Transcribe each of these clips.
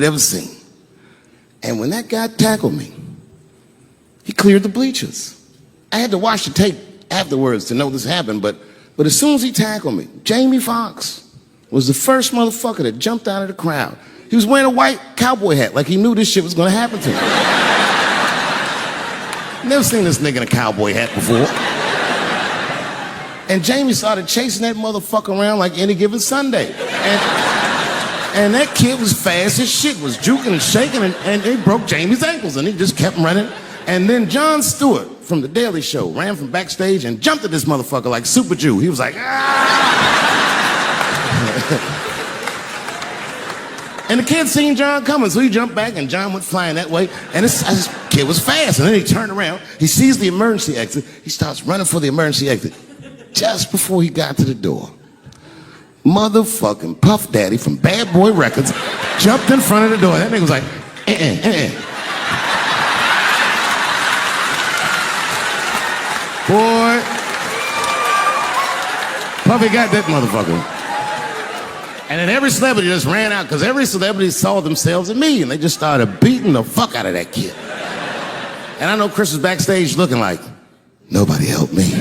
ever seen. And when that guy tackled me, he cleared the bleachers. I had to watch the tape afterwards to know this happened, but as soon as he tackled me, Jamie Foxx was the first motherfucker that jumped out of the crowd. He was wearing a white cowboy hat like he knew this shit was gonna happen to him. Never seen this nigga in a cowboy hat before. And Jamie started chasing that motherfucker around like any given Sunday. And that kid was fast as shit, was juking and shaking, and he broke Jamie's ankles, and he just kept running. And then Jon Stewart from The Daily Show ran from backstage and jumped at this motherfucker like Super Jew. He was like, ah! And the kid seen Jon coming, so he jumped back, and Jon went flying that way. And this kid was fast, and then he turned around. He sees the emergency exit. He starts running for the emergency exit. Just before he got to the door, motherfucking Puff Daddy from Bad Boy Records jumped in front of the door. That nigga was like, Boy, Puffy got that motherfucker. And then every celebrity just ran out, because every celebrity saw themselves in me, and they just started beating the fuck out of that kid. And I know Chris was backstage looking like, nobody helped me.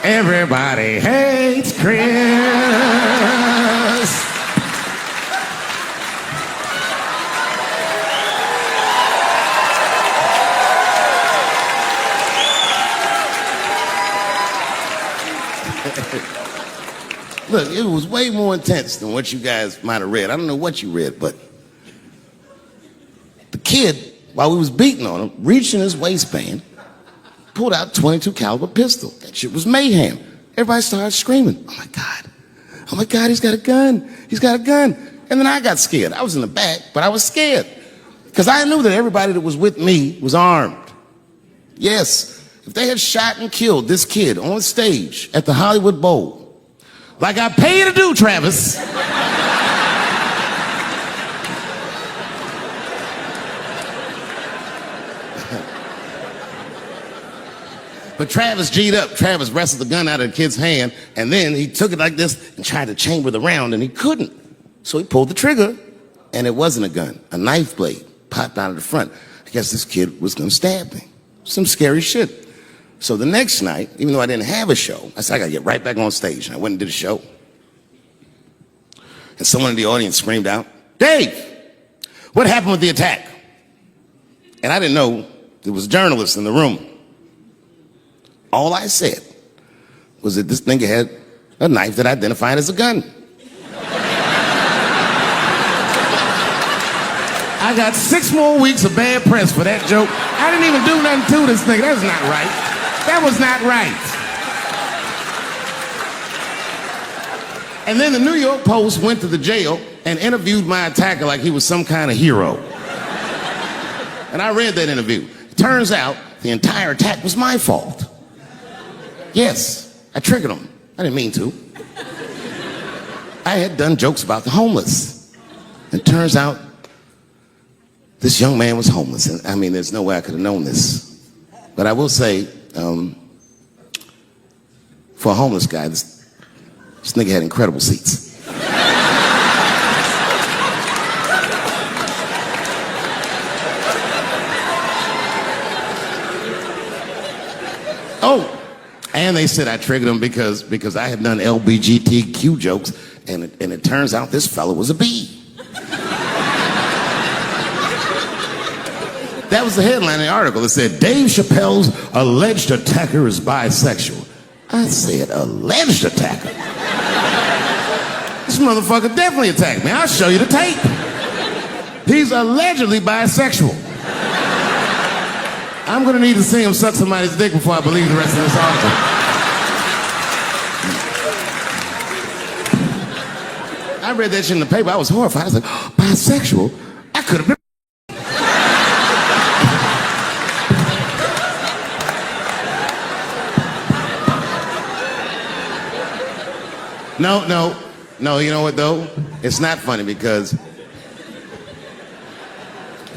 Everybody hates Chris. Look, it was way more intense than what you guys might have read. I don't know what you read, but the kid, while we was beating on him, reached in his waistband, pulled out a .22 caliber pistol. That shit was mayhem. Everybody started screaming, oh my God, he's got a gun, he's got a gun. And then I got scared. I was in the back, but I was scared, because I knew that everybody that was with me was armed. Yes, if they had shot and killed this kid on stage at the Hollywood Bowl, like I pay you to do, Travis, but Travis G'd up. Travis wrestled the gun out of the kid's hand, and then he took it like this and tried to chamber the round, and he couldn't. So he pulled the trigger, and it wasn't a gun. A knife blade popped out of the front. I guess this kid was gonna stab me. Some scary shit. So the next night, even though I didn't have a show, I said, I gotta get right back on stage. And I went and did a show. And someone in the audience screamed out, Dave, what happened with the attack? And I didn't know there was journalists in the room. All I said was that this nigga had a knife that identified as a gun. I got 6 more weeks of bad press for that joke. I didn't even do nothing to this nigga. That was not right. That was not right. And then the New York Post went to the jail and interviewed my attacker like he was some kind of hero. And I read that interview. It turns out the entire attack was my fault. Yes, I triggered him. I didn't mean to. I had done jokes about the homeless. It turns out this young man was homeless. And I mean, there's no way I could have known this. But I will say, for a homeless guy, this nigga had incredible seats. Oh, and they said I triggered him because I had done LBGTQ jokes, and it turns out this fellow was a bee. That was the headline of the article. It said, Dave Chappelle's alleged attacker is bisexual. I said, alleged attacker? This motherfucker definitely attacked me. I'll show you the tape. He's allegedly bisexual. I'm gonna need to see him suck somebody's dick before I believe the rest of this article. I read that shit in the paper. I was horrified. I was like, oh, bisexual? I could have been. No, you know what though? It's not funny because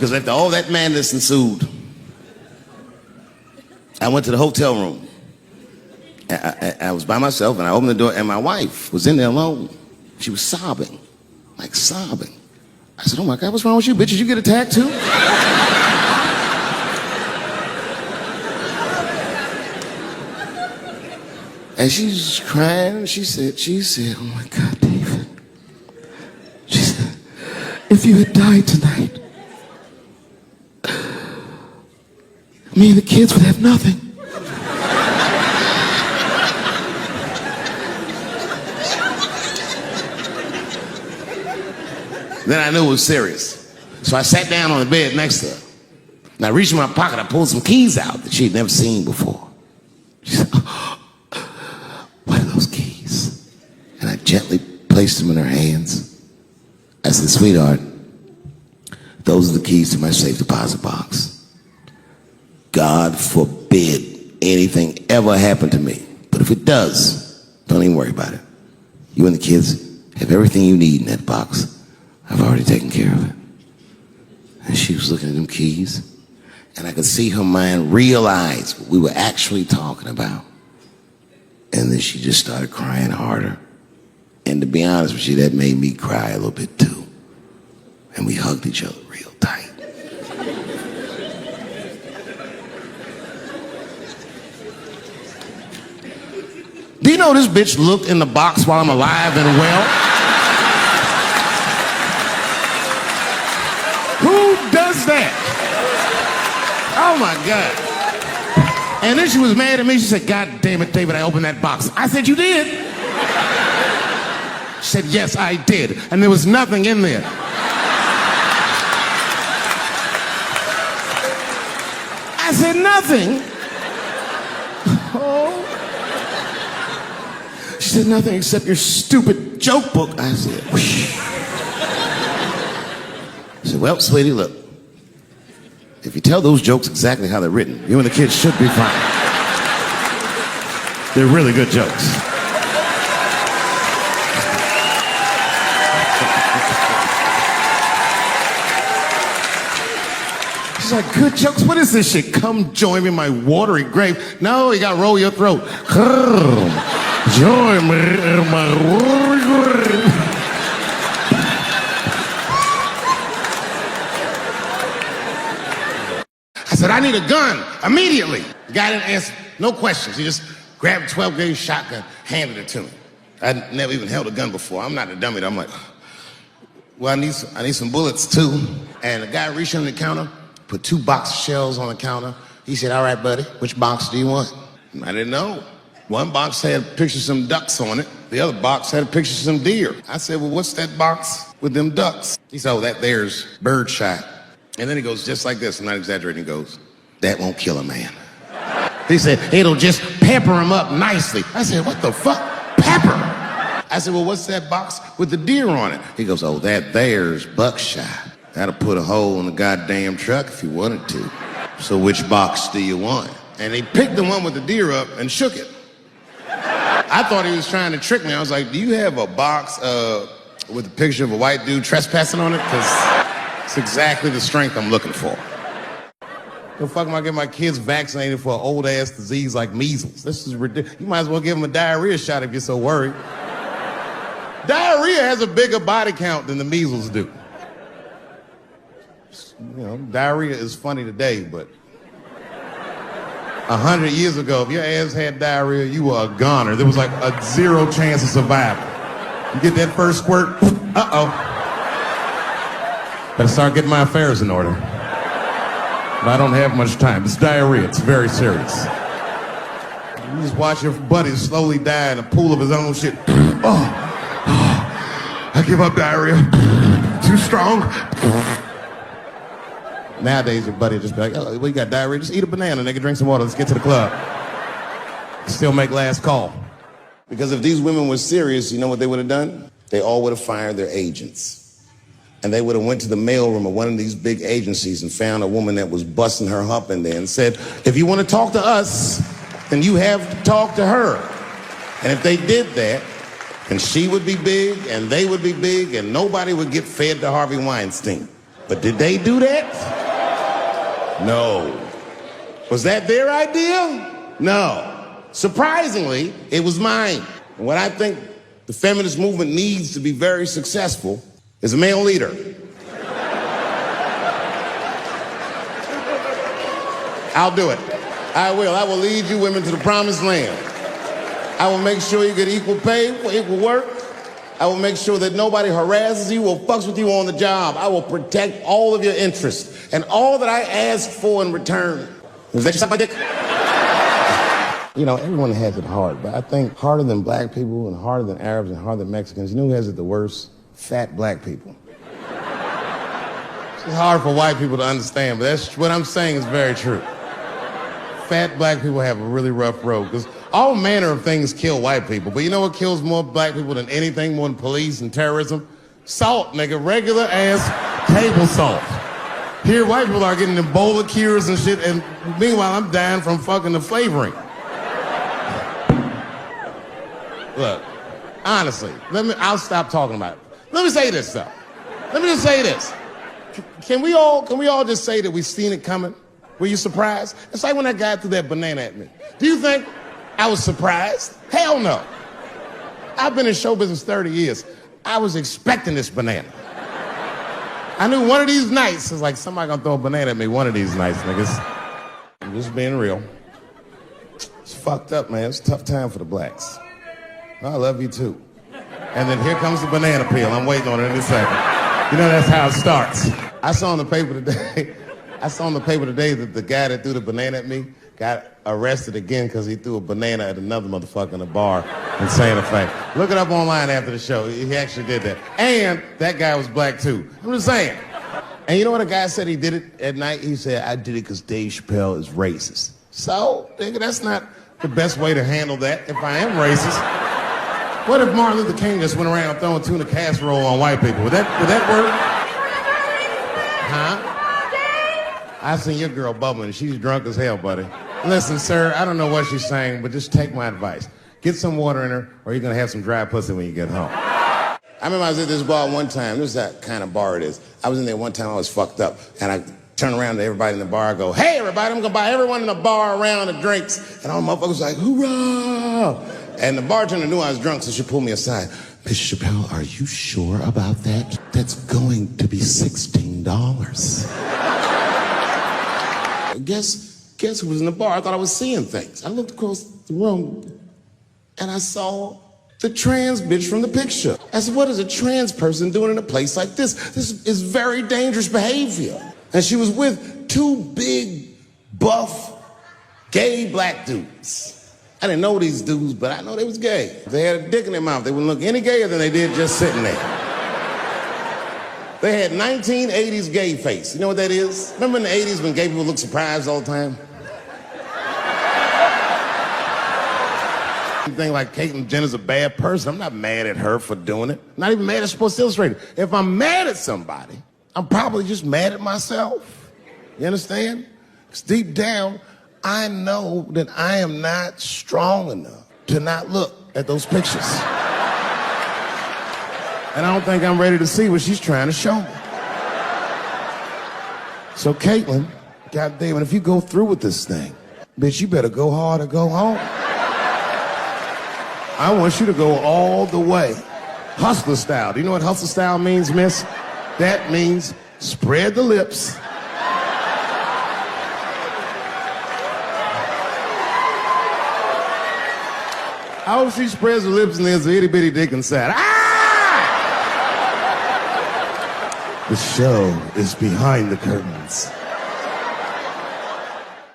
after all that madness ensued, I went to the hotel room. I was by myself and I opened the door and my wife was in there alone. She was sobbing, like sobbing. I said, oh my God, what's wrong with you, bitch? Did you get attacked too? And she's crying, and she said, oh my God, David. She said, if you had died tonight, me and the kids would have nothing. Then I knew it was serious. So I sat down on the bed next to her. And I reached in my pocket, I pulled some keys out that she'd never seen before. She said, oh, what are those keys? And I gently placed them in her hands. I said, sweetheart, those are the keys to my safe deposit box. God forbid anything ever happen to me. But if it does, don't even worry about it. You and the kids have everything you need in that box. I've already taken care of it. And she was looking at them keys, and I could see her mind realize what we were actually talking about. And then she just started crying harder. And to be honest with you, that made me cry a little bit too. And we hugged each other real tight. Do you know this bitch looked in the box while I'm alive and well? Who does that? Oh my God. And then she was mad at me. She said, God damn it, David, I opened that box. I said, you did? She said, yes, I did. And there was nothing in there. I said, nothing? Oh. She said, nothing except your stupid joke book. I said, whoosh. I said, well, sweetie, look. If you tell those jokes exactly how they're written, you and the kids should be fine. They're really good jokes. She's like, good jokes? What is this shit? Come join me in my watery grave. No, you gotta roll your throat. Join me in my watery grave. I said, I need a gun immediately. The guy didn't answer, no questions. He just grabbed a 12-gauge shotgun, handed it to me. I'd never even held a gun before. I'm not a dummy. I'm like, well, I need some bullets too. And the guy reached under the counter, put 2 box shells on the counter. He said, all right, buddy, which box do you want? I didn't know. One box had pictures of some ducks on it. The other box had pictures of some deer. I said, well, what's that box with them ducks? He said, oh, that there's birdshot. And then he goes just like this, I'm not exaggerating, he goes, that won't kill a man. He said, it'll just pepper him up nicely. I said, what the fuck? Pepper? I said, well, what's that box with the deer on it? He goes, oh, that there's buckshot. That'll put a hole in the goddamn truck if you wanted to. So which box do you want? And he picked the one with the deer up and shook it. I thought he was trying to trick me. I was like, do you have a box with a picture of a white dude trespassing on it? Because it's exactly the strength I'm looking for. The fuck am I getting my kids vaccinated for an old-ass disease like measles? This is ridiculous. You might as well give them a diarrhea shot if you're so worried. Diarrhea has a bigger body count than the measles do. You know, diarrhea is funny today, but 100 years ago, if your ass had diarrhea, you were a goner. There was like a 0 chance of survival. You get that first squirt, uh-oh. Better start getting my affairs in order. But I don't have much time. It's diarrhea. It's very serious. You just watch your buddy slowly die in a pool of his own shit. I give up diarrhea. Too strong. Nowadays, your buddy just be like, oh, well, you got diarrhea? Just eat a banana, nigga, drink some water. Let's get to the club. Still make last call. Because if these women were serious, you know what they would have done? They all would have fired their agents. And they would have went to the mailroom of one of these big agencies and found a woman that was busting her hump in there and said, if you want to talk to us, then you have to talk to her. And if they did that, then she would be big and they would be big and nobody would get fed to Harvey Weinstein. But did they do that? No. Was that their idea? No. Surprisingly, it was mine. And what I think the feminist movement needs to be very successful is a male leader. I'll do it. I will. I will lead you women to the promised land. I will make sure you get equal pay for equal work. I will make sure that nobody harasses you or fucks with you on the job. I will protect all of your interests and all that I ask for in return. Was that you suck my dick? You know, everyone has it hard, but I think harder than black people and harder than Arabs and harder than Mexicans, you know who has it the worst? Fat black people. It's hard for white people to understand, but that's what I'm saying is very true. Fat black people have a really rough road, because all manner of things kill white people, but you know what kills more black people than anything, more than police and terrorism? Salt, nigga, regular ass table salt. Here, white people are getting Ebola cures and shit, and meanwhile, I'm dying from fucking the flavoring. Look, honestly, I'll stop talking about it. Let me say this, though. Let me just say this. Can we all just say that we've seen it coming? Were you surprised? It's like when that guy threw that banana at me. Do you think I was surprised? Hell no. I've been in show business 30 years. I was expecting this banana. I knew one of these nights, it's like somebody gonna throw a banana at me one of these nights, niggas. I'm just being real. It's fucked up, man. It's a tough time for the blacks. I love you too. And then here comes the banana peel. I'm waiting on it in a second. You know, that's how it starts. I saw in the paper today that the guy that threw the banana at me got arrested again because he threw a banana at another motherfucker in a bar in Santa Fe. Look it up online after the show. He actually did that. And that guy was black too. I'm just saying. And you know what a guy said he did it at night? He said, I did it because Dave Chappelle is racist. So, nigga, that's not the best way to handle that if I am racist. What if Martin Luther King just went around throwing tuna casserole on white people? Would that work? Huh? I seen your girl bubbling. She's drunk as hell, buddy. Listen, sir, I don't know what she's saying, but just take my advice. Get some water in her, or you're gonna have some dry pussy when you get home. I remember I was at this bar one time. This is that kind of bar it is. I was in there one time, I was fucked up, and I turned around to everybody in the bar, I go, hey, everybody, I'm gonna buy everyone in the bar around the drinks. And all the motherfuckers like, hoorah! And the bartender knew I was drunk, so she pulled me aside. Mr. Chappelle, are you sure about that? That's going to be $16. Guess who was in the bar? I thought I was seeing things. I looked across the room, and I saw the trans bitch from the picture. I said, what is a trans person doing in a place like this? This is very dangerous behavior. And she was with two big, buff, gay black dudes. I didn't know these dudes, but I know they was gay. If they had a dick in their mouth, they wouldn't look any gayer than they did just sitting there. They had 1980s gay face. You know what that is? Remember in the 80s when gay people looked surprised all the time? You think like Caitlyn Jenner's a bad person. I'm not mad at her for doing it. Not even mad at Sports Illustrated. If I'm mad at somebody, I'm probably just mad at myself. You understand? Because deep down, I know that I am not strong enough to not look at those pictures. And I don't think I'm ready to see what she's trying to show me. So Caitlyn, goddamn it, if you go through with this thing, bitch, you better go hard or go home. I want you to go all the way. Hustler style. Do you know what hustler style means, miss? That means spread the lips. I hope she spreads her lips and there's an itty bitty dick inside. Ah! The show is behind the curtains.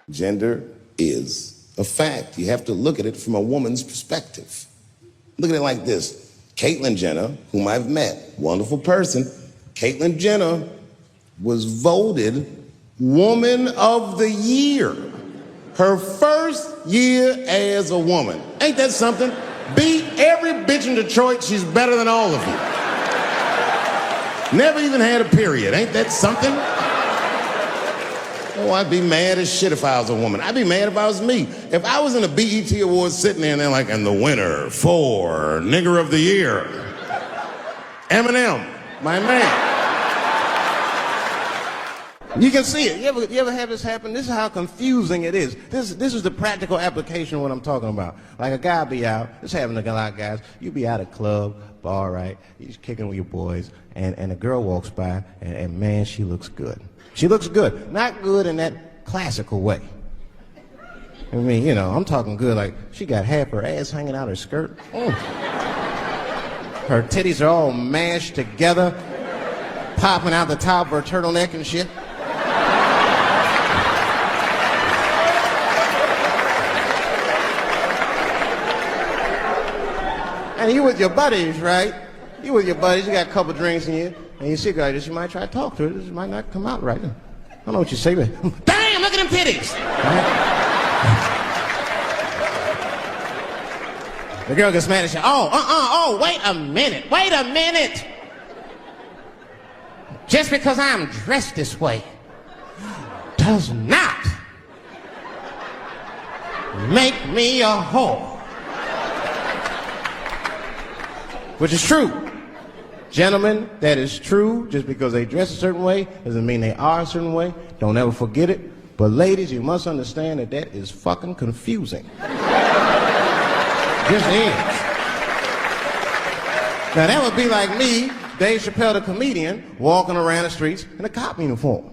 Gender is a fact. You have to look at it from a woman's perspective. Look at it like this. Caitlyn Jenner, whom I've met, wonderful person. Caitlyn Jenner was voted Woman of the Year. Her first year as a woman. Ain't that something? Beat every bitch in Detroit. She's better than all of you. Never even had a period. Ain't that something? Oh, I'd be mad as shit if I was a woman. I'd be mad if I was me. If I was in a BET Awards sitting there and they're like, and the winner for Nigger of the Year, Eminem, my man. You can see it. You ever have this happen? This is how confusing it is. This is the practical application of what I'm talking about. Like a guy be out, this happens to a lot of guys, you be at a club, bar, right? You're just kicking with your boys, and a girl walks by, and man, she looks good. She looks good. Not good in that classical way. I mean, you know, I'm talking good like she got half her ass hanging out her skirt. Her titties are all mashed together, popping out the top of her turtleneck and shit. And you with your buddies, right? You with your buddies, you got a couple drinks in you, and you see a girl like this, you might try to talk to her. This might not come out right. I don't know what you say, but damn, look at them titties! Right? The girl gets mad and says, wait a minute. Just because I'm dressed this way does not make me a whore. Which is true. Gentlemen, that is true. Just because they dress a certain way doesn't mean they are a certain way. Don't ever forget it. But ladies, you must understand that that is fucking confusing. Just is. Now that would be like me, Dave Chappelle the comedian, walking around the streets in a cop uniform.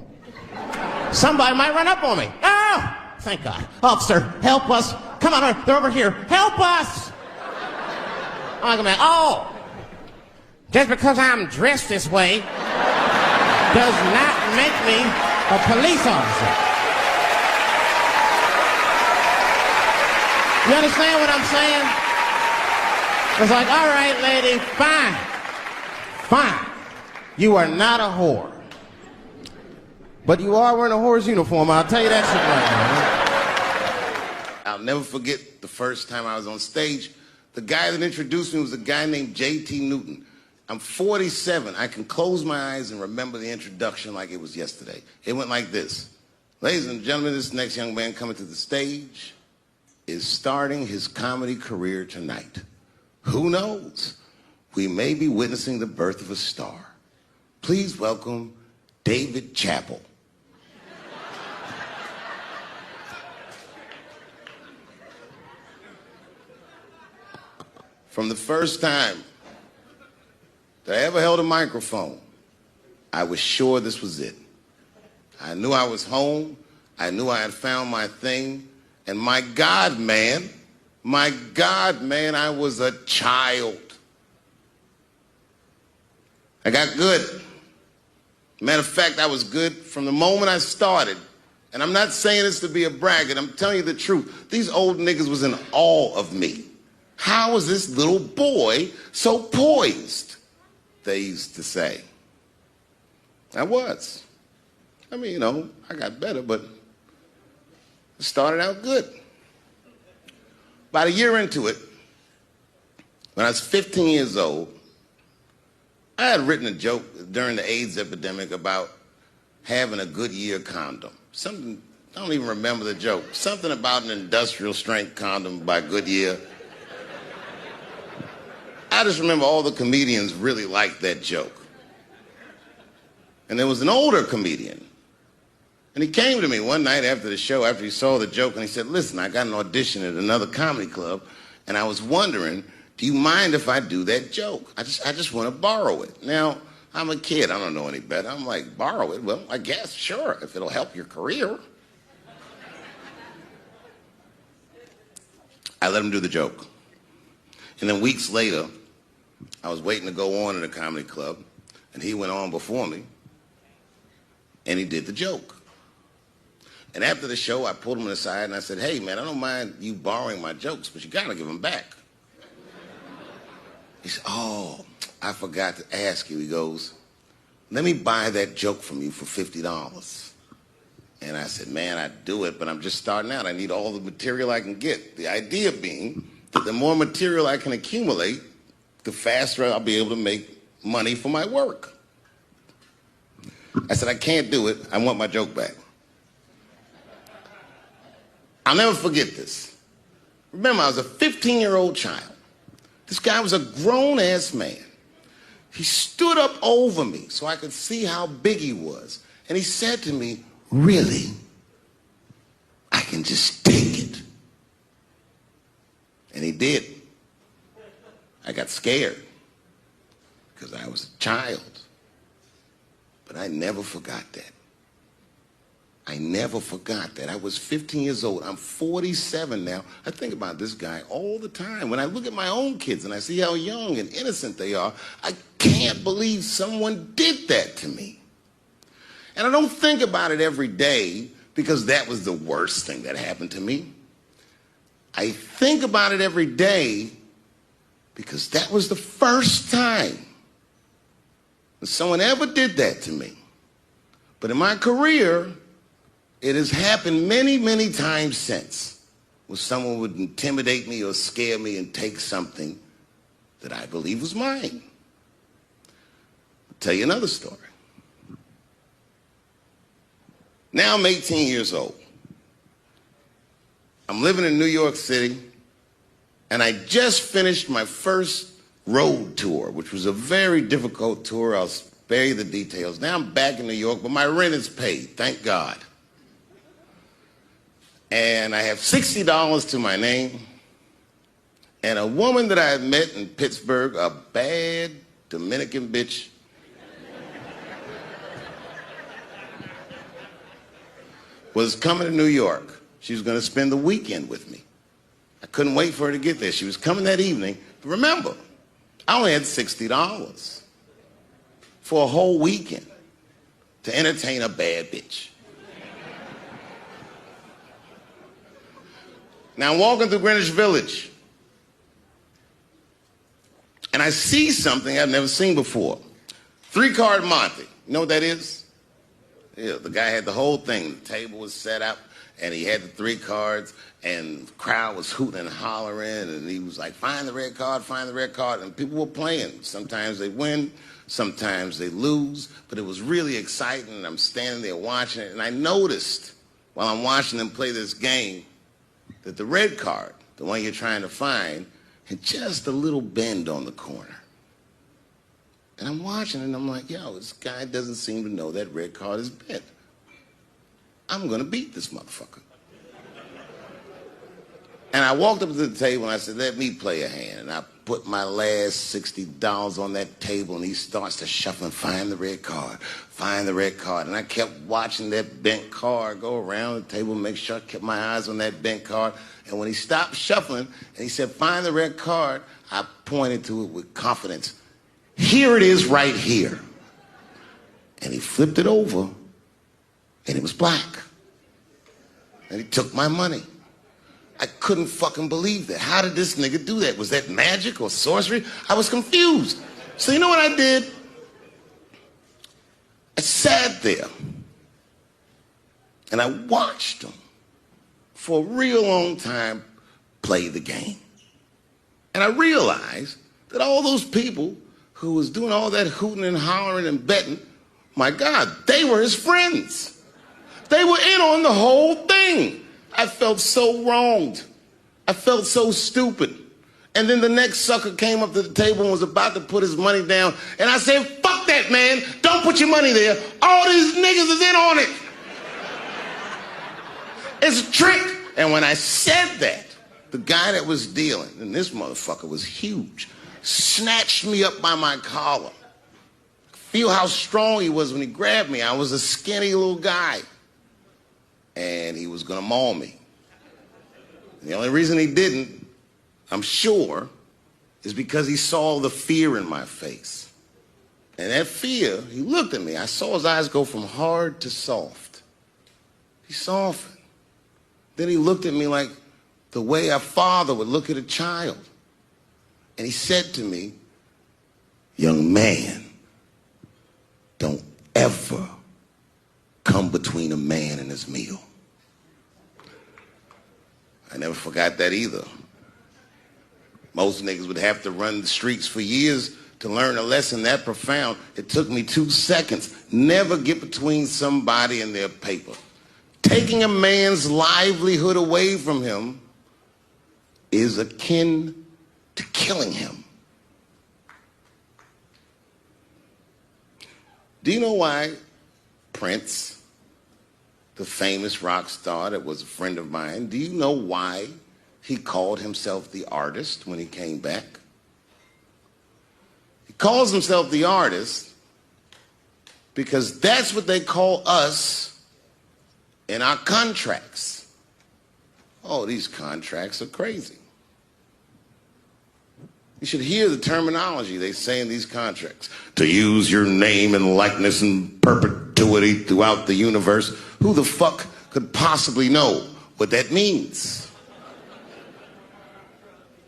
Somebody might run up on me. Oh, thank God. Officer, help us. Come on, they're over here. Help us. I'm like, oh, just because I'm dressed this way does not make me a police officer. You understand what I'm saying? It's like, all right, lady, fine. You are not a whore. But you are wearing a whore's uniform, I'll tell you that shit right now. I'll never forget the first time I was on stage. The guy that introduced me was a guy named J.T. Newton. I'm 47. I can close my eyes and remember the introduction like it was yesterday. It went like this. Ladies and gentlemen, this next young man coming to the stage is starting his comedy career tonight. Who knows? We may be witnessing the birth of a star. Please welcome Dave Chappelle. From the first time that I ever held a microphone, I was sure this was it. I knew I was home. I knew I had found my thing. And my God, man, I was a child. I got good. Matter of fact, I was good from the moment I started. And I'm not saying this to be a braggart. I'm telling you the truth. These old niggas was in awe of me. How was this little boy so poised? They used to say. I was. I mean, you know, I got better, but it started out good. About a year into it, when I was 15 years old, I had written a joke during the AIDS epidemic about having a Goodyear condom. Something, I don't even remember the joke. Something about an industrial strength condom by Goodyear. I just remember all the comedians really liked that joke. And there was an older comedian. And he came to me one night after the show, after he saw the joke, and he said, listen, I got an audition at another comedy club, and I was wondering, do you mind if I do that joke? I just want to borrow it. Now, I'm a kid. I don't know any better. I'm like, borrow it? Well, I guess, sure, if it'll help your career. I let him do the joke. And then weeks later, I was waiting to go on in a comedy club, and he went on before me, and he did the joke. And after the show, I pulled him aside and I said, hey, man, I don't mind you borrowing my jokes, but you got to give them back. He said, oh, I forgot to ask you. He goes, let me buy that joke from you for $50. And I said, man, I'd do it, but I'm just starting out. I need all the material I can get. The idea being that the more material I can accumulate, the faster I'll be able to make money for my work. I said, I can't do it. I want my joke back. I'll never forget this. Remember, I was a 15-year-old child. This guy was a grown-ass man. He stood up over me so I could see how big he was. And he said to me, really? I can just take it. And he did. I got scared because I was a child. But I never forgot that. I never forgot that. I was 15 years old. I'm 47 now. I think about this guy all the time. When I look at my own kids and I see how young and innocent they are, I can't believe someone did that to me. And I don't think about it every day because that was the worst thing that happened to me. I think about it every day because that was the first time that someone ever did that to me. But in my career, it has happened many, many times since, where someone would intimidate me or scare me and take something that I believe was mine. I'll tell you another story. Now I'm 18 years old. I'm living in New York City, and I just finished my first road tour, which was a very difficult tour. I'll spare you the details. Now I'm back in New York, but my rent is paid, thank God. And I have $60 to my name, and a woman that I had met in Pittsburgh, a bad Dominican bitch, was coming to New York. She was going to spend the weekend with me. I couldn't wait for her to get there. She was coming that evening. But remember, I only had $60 for a whole weekend to entertain a bad bitch. Now I'm walking through Greenwich Village, and I see something I've never seen before. 3-card Monte. You know what that is? Yeah, the guy had the whole thing. The table was set up, and he had the 3 cards, and the crowd was hooting and hollering, and he was like, find the red card, find the red card, and people were playing. Sometimes they win, sometimes they lose, but it was really exciting, and I'm standing there watching it, and I noticed while I'm watching them play this game that the red card, the one you're trying to find, had just a little bend on the corner. And I'm watching it, and I'm like, yo, this guy doesn't seem to know that red card is bent. I'm going to beat this motherfucker. And I walked up to the table, and I said, let me play a hand. And I put my last $60 on that table, and he starts to shuffle and find the red card, find the red card. And I kept watching that bent card go around the table, make sure I kept my eyes on that bent card. And when he stopped shuffling, and he said, find the red card, I pointed to it with confidence. Here it is right here. And he flipped it over, and it was black. And he took my money. I couldn't fucking believe that. How did this nigga do that? Was that magic or sorcery? I was confused. So you know what I did? I sat there, and I watched him for a real long time play the game. And I realized that all those people who was doing all that hooting and hollering and betting, my God, they were his friends. They were in on the whole thing. I felt so wronged. I felt so stupid. And then the next sucker came up to the table and was about to put his money down. And I said, fuck that, man. Don't put your money there. All these niggas is in on it. It's a trick. And when I said that, the guy that was dealing, and this motherfucker was huge, snatched me up by my collar. Feel how strong he was when he grabbed me. I was a skinny little guy. And he was going to maul me. And the only reason he didn't, I'm sure, is because he saw the fear in my face. And that fear, he looked at me. I saw his eyes go from hard to soft. He softened. Then he looked at me like the way a father would look at a child. And he said to me, young man, don't ever come between a man and his meal. I never forgot that either. Most niggas would have to run the streets for years to learn a lesson that profound. It took me 2 seconds. Never get between somebody and their paper. Taking a man's livelihood away from him is akin to killing him. Do you know why Prince, the famous rock star that was a friend of mine, do you know why he called himself the artist when he came back? He calls himself the artist because that's what they call us in our contracts. Oh, these contracts are crazy. You should hear the terminology they say in these contracts. To use your name and likeness in perpetuity throughout the universe. Who the fuck could possibly know what that means?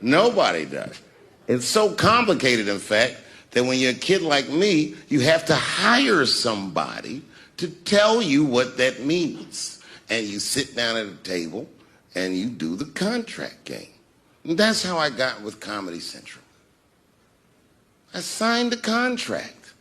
Nobody does. It's so complicated, in fact, that when you're a kid like me, you have to hire somebody to tell you what that means. And you sit down at a table and you do the contract game. And that's how I got with Comedy Central. I signed the contract.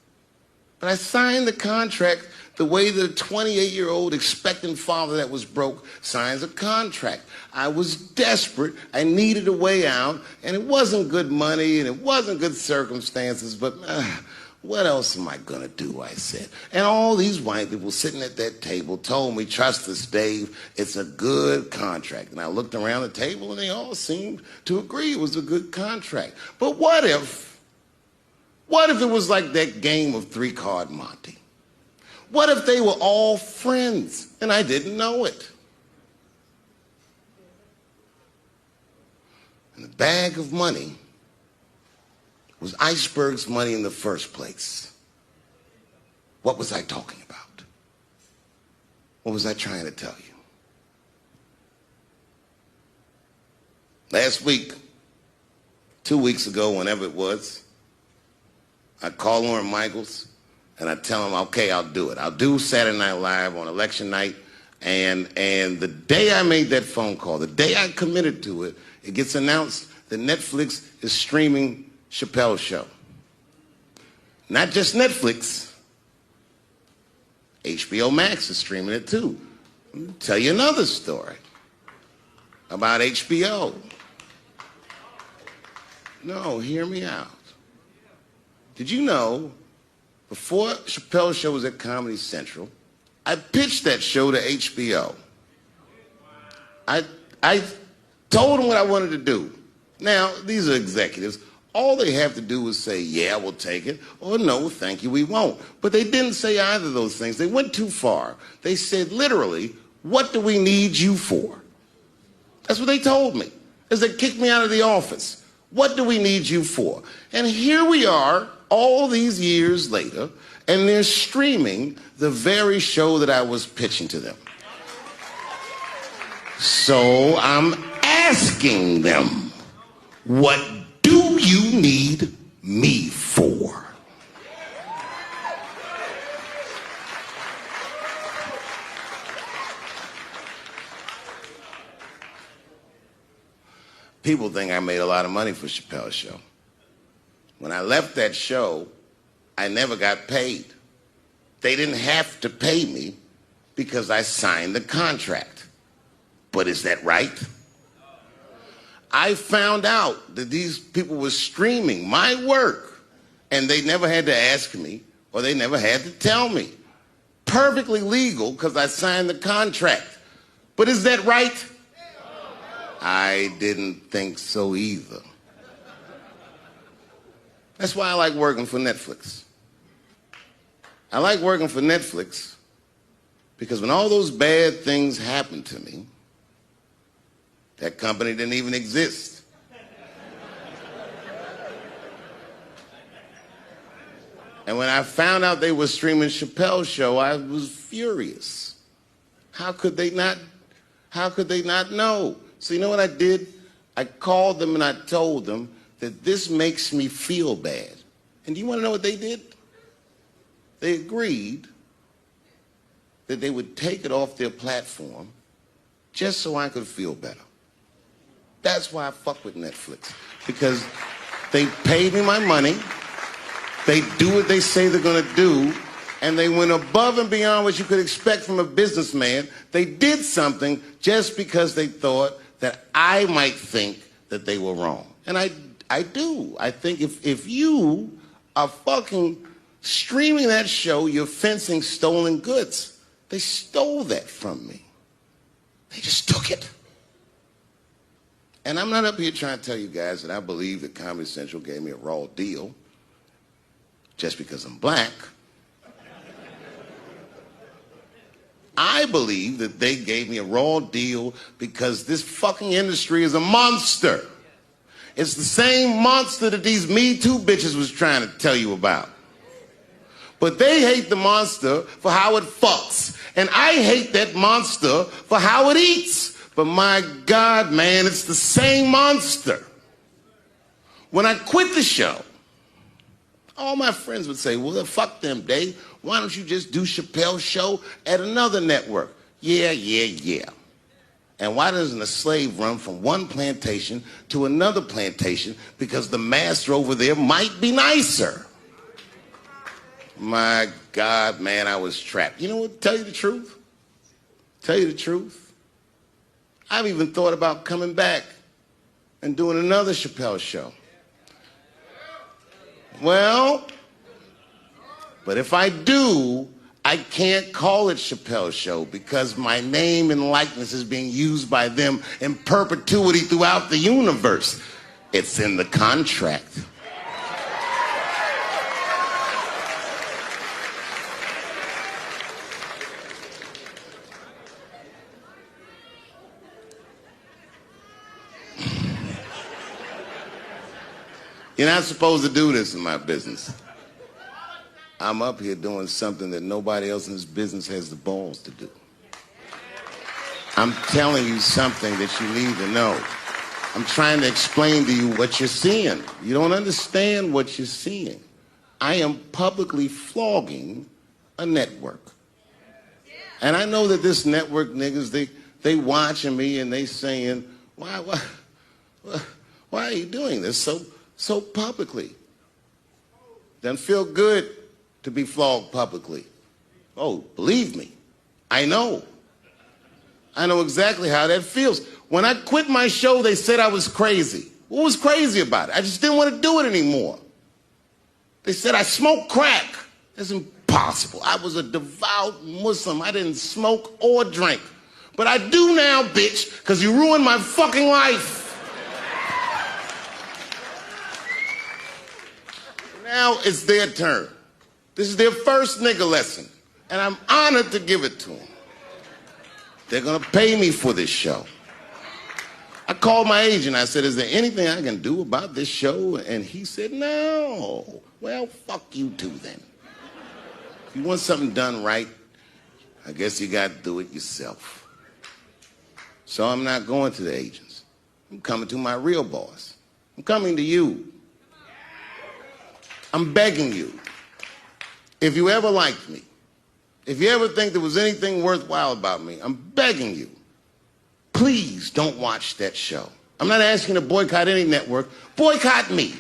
But I signed the contract the way that a 28-year-old expectant father that was broke signs a contract. I was desperate. I needed a way out. And it wasn't good money and it wasn't good circumstances. But what else am I going to do, I said. And all these white people sitting at that table told me, trust us, Dave, it's a good contract. And I looked around the table and they all seemed to agree it was a good contract. But what if it was like that game of three-card Monte? What if they were all friends and I didn't know it? And the bag of money was Iceberg's money in the first place. What was I talking about? What was I trying to tell you? Last week, 2 weeks ago, whenever it was, I call Lauren Michaels and I tell him, okay, I'll do it. I'll do Saturday Night Live on election night. And the day I made that phone call, the day I committed to it, it gets announced that Netflix is streaming Chappelle's show. Not just Netflix. HBO Max is streaming it too. I'll tell you another story about HBO. No, hear me out. Did you know, before Chappelle's show was at Comedy Central, I pitched that show to HBO. I told them what I wanted to do. Now, these are executives. All they have to do is say, yeah, we'll take it, or no, thank you, we won't. But they didn't say either of those things. They went too far. They said, literally, what do we need you for? That's what they told me, as they kicked me out of the office. What do we need you for? And here we are, all these years later, and they're streaming the very show that I was pitching to them. So I'm asking them, what do you need me for? People think I made a lot of money for Chappelle's show. When I left that show, I never got paid. They didn't have to pay me because I signed the contract. But is that right? I found out that these people were streaming my work and they never had to ask me or they never had to tell me. Perfectly legal because I signed the contract. But is that right? I didn't think so either. That's why I like working for Netflix. I like working for Netflix because when all those bad things happened to me, that company didn't even exist. And when I found out they were streaming Chappelle's show, I was furious. How could they not know? So you know what I did? I called them and I told them that this makes me feel bad. And do you want to know what they did? They agreed that they would take it off their platform just so I could feel better. That's why I fuck with Netflix. Because they paid me my money, they do what they say they're gonna do, and they went above and beyond what you could expect from a businessman. They did something just because they thought that I might think that they were wrong. And I do. I think if you are fucking Streaming that show, you're fencing stolen goods. They stole that from me. They just took it. And I'm not up here trying to tell you guys that I believe that Comedy Central gave me a raw deal just because I'm black. I believe that they gave me a raw deal because this fucking industry is a monster. It's the same monster that these Me Too bitches was trying to tell you about. But they hate the monster for how it fucks. And I hate that monster for how it eats. But my God, man, it's the same monster. When I quit the show, all my friends would say, well, fuck them, Dave. Why don't you just do Chappelle's show at another network? Yeah. And why doesn't a slave run from one plantation to another plantation because the master over there might be nicer? My God, man, I was trapped. You know what? Tell you the truth. I've even thought about coming back and doing another Chappelle show. Well, but if I do, I can't call it Chappelle's show because my name and likeness is being used by them in perpetuity throughout the universe. It's in the contract. You're not supposed to do this in my business. I'm up here doing something that nobody else in this business has the balls to do. I'm telling you something that you need to know. I'm trying to explain to you what you're seeing. You don't understand what you're seeing. I am publicly flogging a network. And I know that this network niggas, they watching me and they saying, why are you doing this so publicly? Doesn't feel good to be flogged publicly. Oh, believe me, I know. I know exactly how that feels. When I quit my show, they said I was crazy. What was crazy about it? I just didn't want to do it anymore. They said I smoked crack. That's impossible. I was a devout Muslim. I didn't smoke or drink. But I do now, bitch, because you ruined my fucking life. Now it's their turn. This is their first nigga lesson, and I'm honored to give it to them. They're gonna pay me for this show. I called my agent. I said, is there anything I can do about this show? And he said, no. Well, fuck you too then. If you want something done right, I guess you gotta do it yourself. So I'm not going to the agents. I'm coming to my real boss. I'm coming to you. I'm begging you. If you ever liked me, if you ever think there was anything worthwhile about me, I'm begging you, please don't watch that show. I'm not asking you to boycott any network. Boycott me.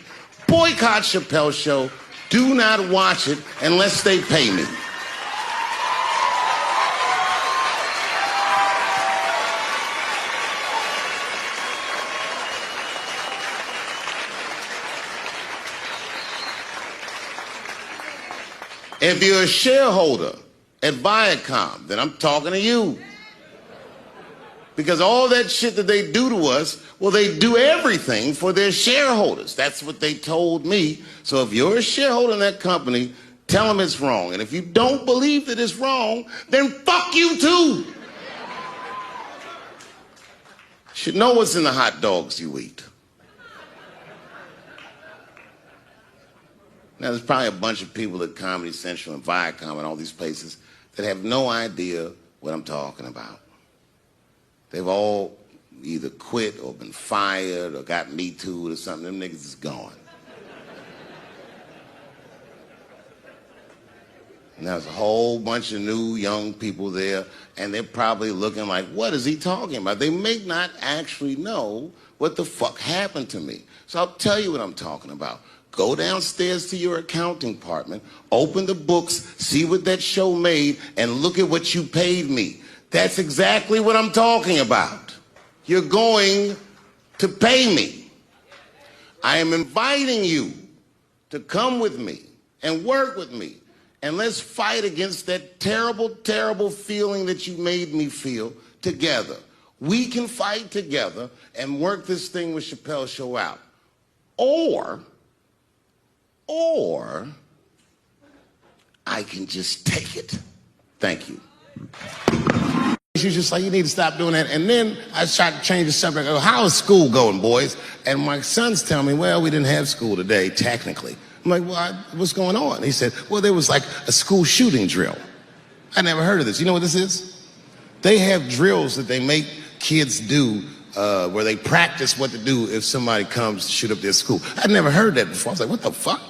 Boycott Chappelle's show. Do not watch it unless they pay me. If you're a shareholder at Viacom, then I'm talking to you. Because all that shit that they do to us, well, they do everything for their shareholders. That's what they told me. So if you're a shareholder in that company, tell them it's wrong. And if you don't believe that it's wrong, then fuck you too. You should know what's in the hot dogs you eat. Now, there's probably a bunch of people at Comedy Central and Viacom and all these places that have no idea what I'm talking about. They've all either quit or been fired or got Me Too or something. Them niggas is gone. And there's a whole bunch of new young people there, and they're probably looking like, what is he talking about? They may not actually know what the fuck happened to me. So I'll tell you what I'm talking about. Go downstairs to your accounting department, open the books, see what that show made, and look at what you paid me. That's exactly what I'm talking about. You're going to pay me. I am inviting you to come with me and work with me. And let's fight against that terrible, terrible feeling that you made me feel together. We can fight together and work this thing with Chappelle's show out. Or I can just take it. Thank you. She was just like, you need to stop doing that. And then I tried to change the subject. I go, how is school going, boys? And my sons tell me, well, we didn't have school today, technically. I'm like, well, what's going on? He said, well, there was like a school shooting drill. I never heard of this. You know what this is? They have drills that they make kids do where they practice what to do if somebody comes to shoot up their school. I'd never heard that before. I was like, what the fuck?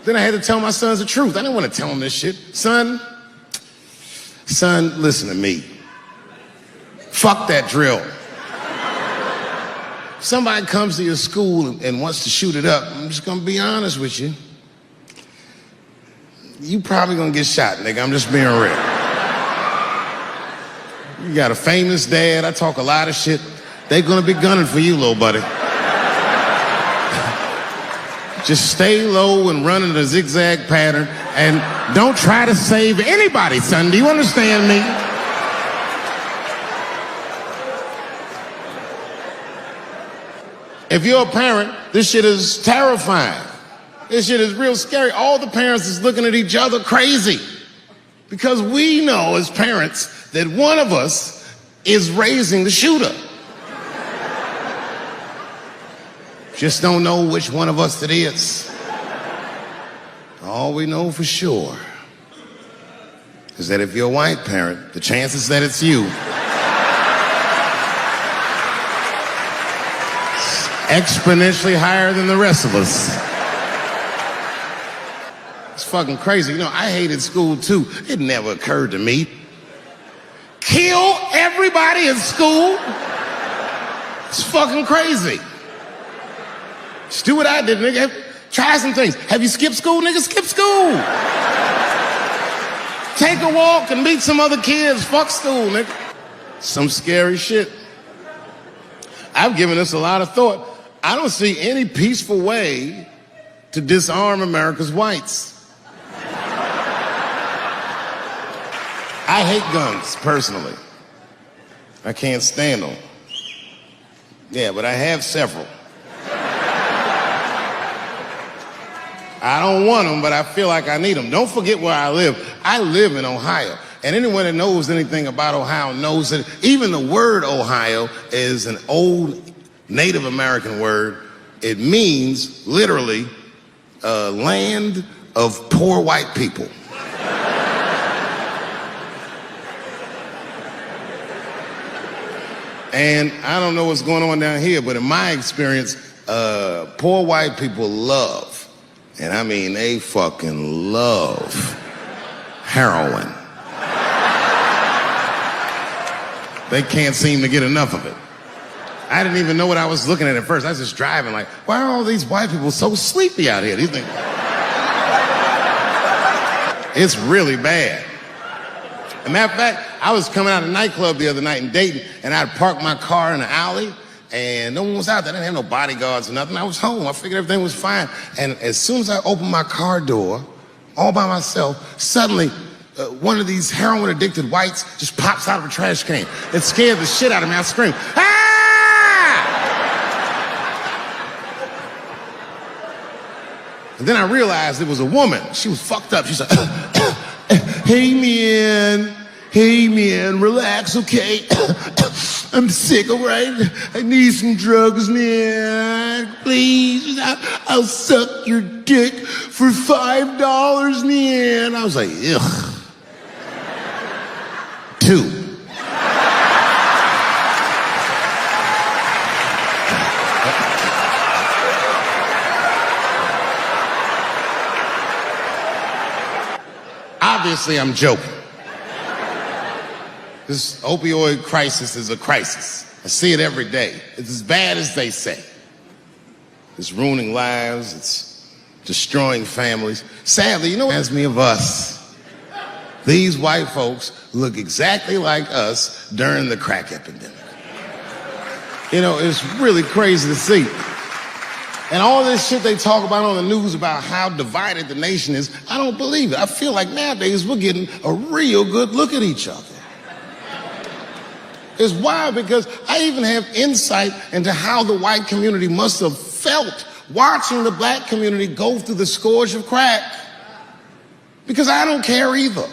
Then I had to tell my sons the truth. I didn't want to tell them this shit. Son, listen to me. Fuck that drill. If somebody comes to your school and wants to shoot it up, I'm just gonna be honest with you. You probably gonna get shot, nigga. I'm just being real. You got a famous dad. I talk a lot of shit. They gonna be gunning for you, little buddy. Just stay low and run in a zigzag pattern and don't try to save anybody, son. Do you understand me? If you're a parent, this shit is terrifying. This shit is real scary. All the parents is looking at each other crazy because we know as parents that one of us is raising the shooter. Just don't know which one of us it is. All we know for sure is that if you're a white parent, the chances that it's you is exponentially higher than the rest of us. It's fucking crazy. You know, I hated school too. It never occurred to me. Kill everybody in school? It's fucking crazy. Just do what I did, nigga. Try some things. Have you skipped school, nigga? Skip school. Take a walk and meet some other kids. Fuck school, nigga. Some scary shit. I've given this a lot of thought. I don't see any peaceful way to disarm America's whites. I hate guns, personally. I can't stand them. Yeah, but I have several. I don't want them, but I feel like I need them. Don't forget where I live. I live in Ohio. And anyone that knows anything about Ohio knows that even the word Ohio is an old Native American word. It means, literally, land of poor white people. And I don't know what's going on down here, but in my experience, poor white people love, and I mean they fucking love, heroin. They can't seem to get enough of it. I didn't even know what I was looking at first. I was just driving like, why are all these white people so sleepy out here? Do you think? It's really bad. As a matter of fact, I was coming out of a nightclub the other night in Dayton, and I'd parked my car in the alley, and no one was out there. I didn't have no bodyguards or nothing. I was home. I figured everything was fine. And as soon as I opened my car door, all by myself, suddenly one of these heroin-addicted whites just pops out of a trash can. It scared the shit out of me. I screamed, ah! And then I realized it was a woman. She was fucked up. She's like, hey man, relax, okay? I'm sick, all right? I need some drugs, man. Please, I'll suck your dick for $5, man. I was like, ugh. 2. Obviously, I'm joking. This opioid crisis is a crisis. I see it every day. It's as bad as they say. It's ruining lives. It's destroying families. Sadly, you know what reminds me of us? These white folks look exactly like us during the crack epidemic. You know, it's really crazy to see. And all this shit they talk about on the news about how divided the nation is, I don't believe it. I feel like nowadays we're getting a real good look at each other. It's wild because I even have insight into how the white community must have felt watching the black community go through the scourge of crack. Because I don't care either.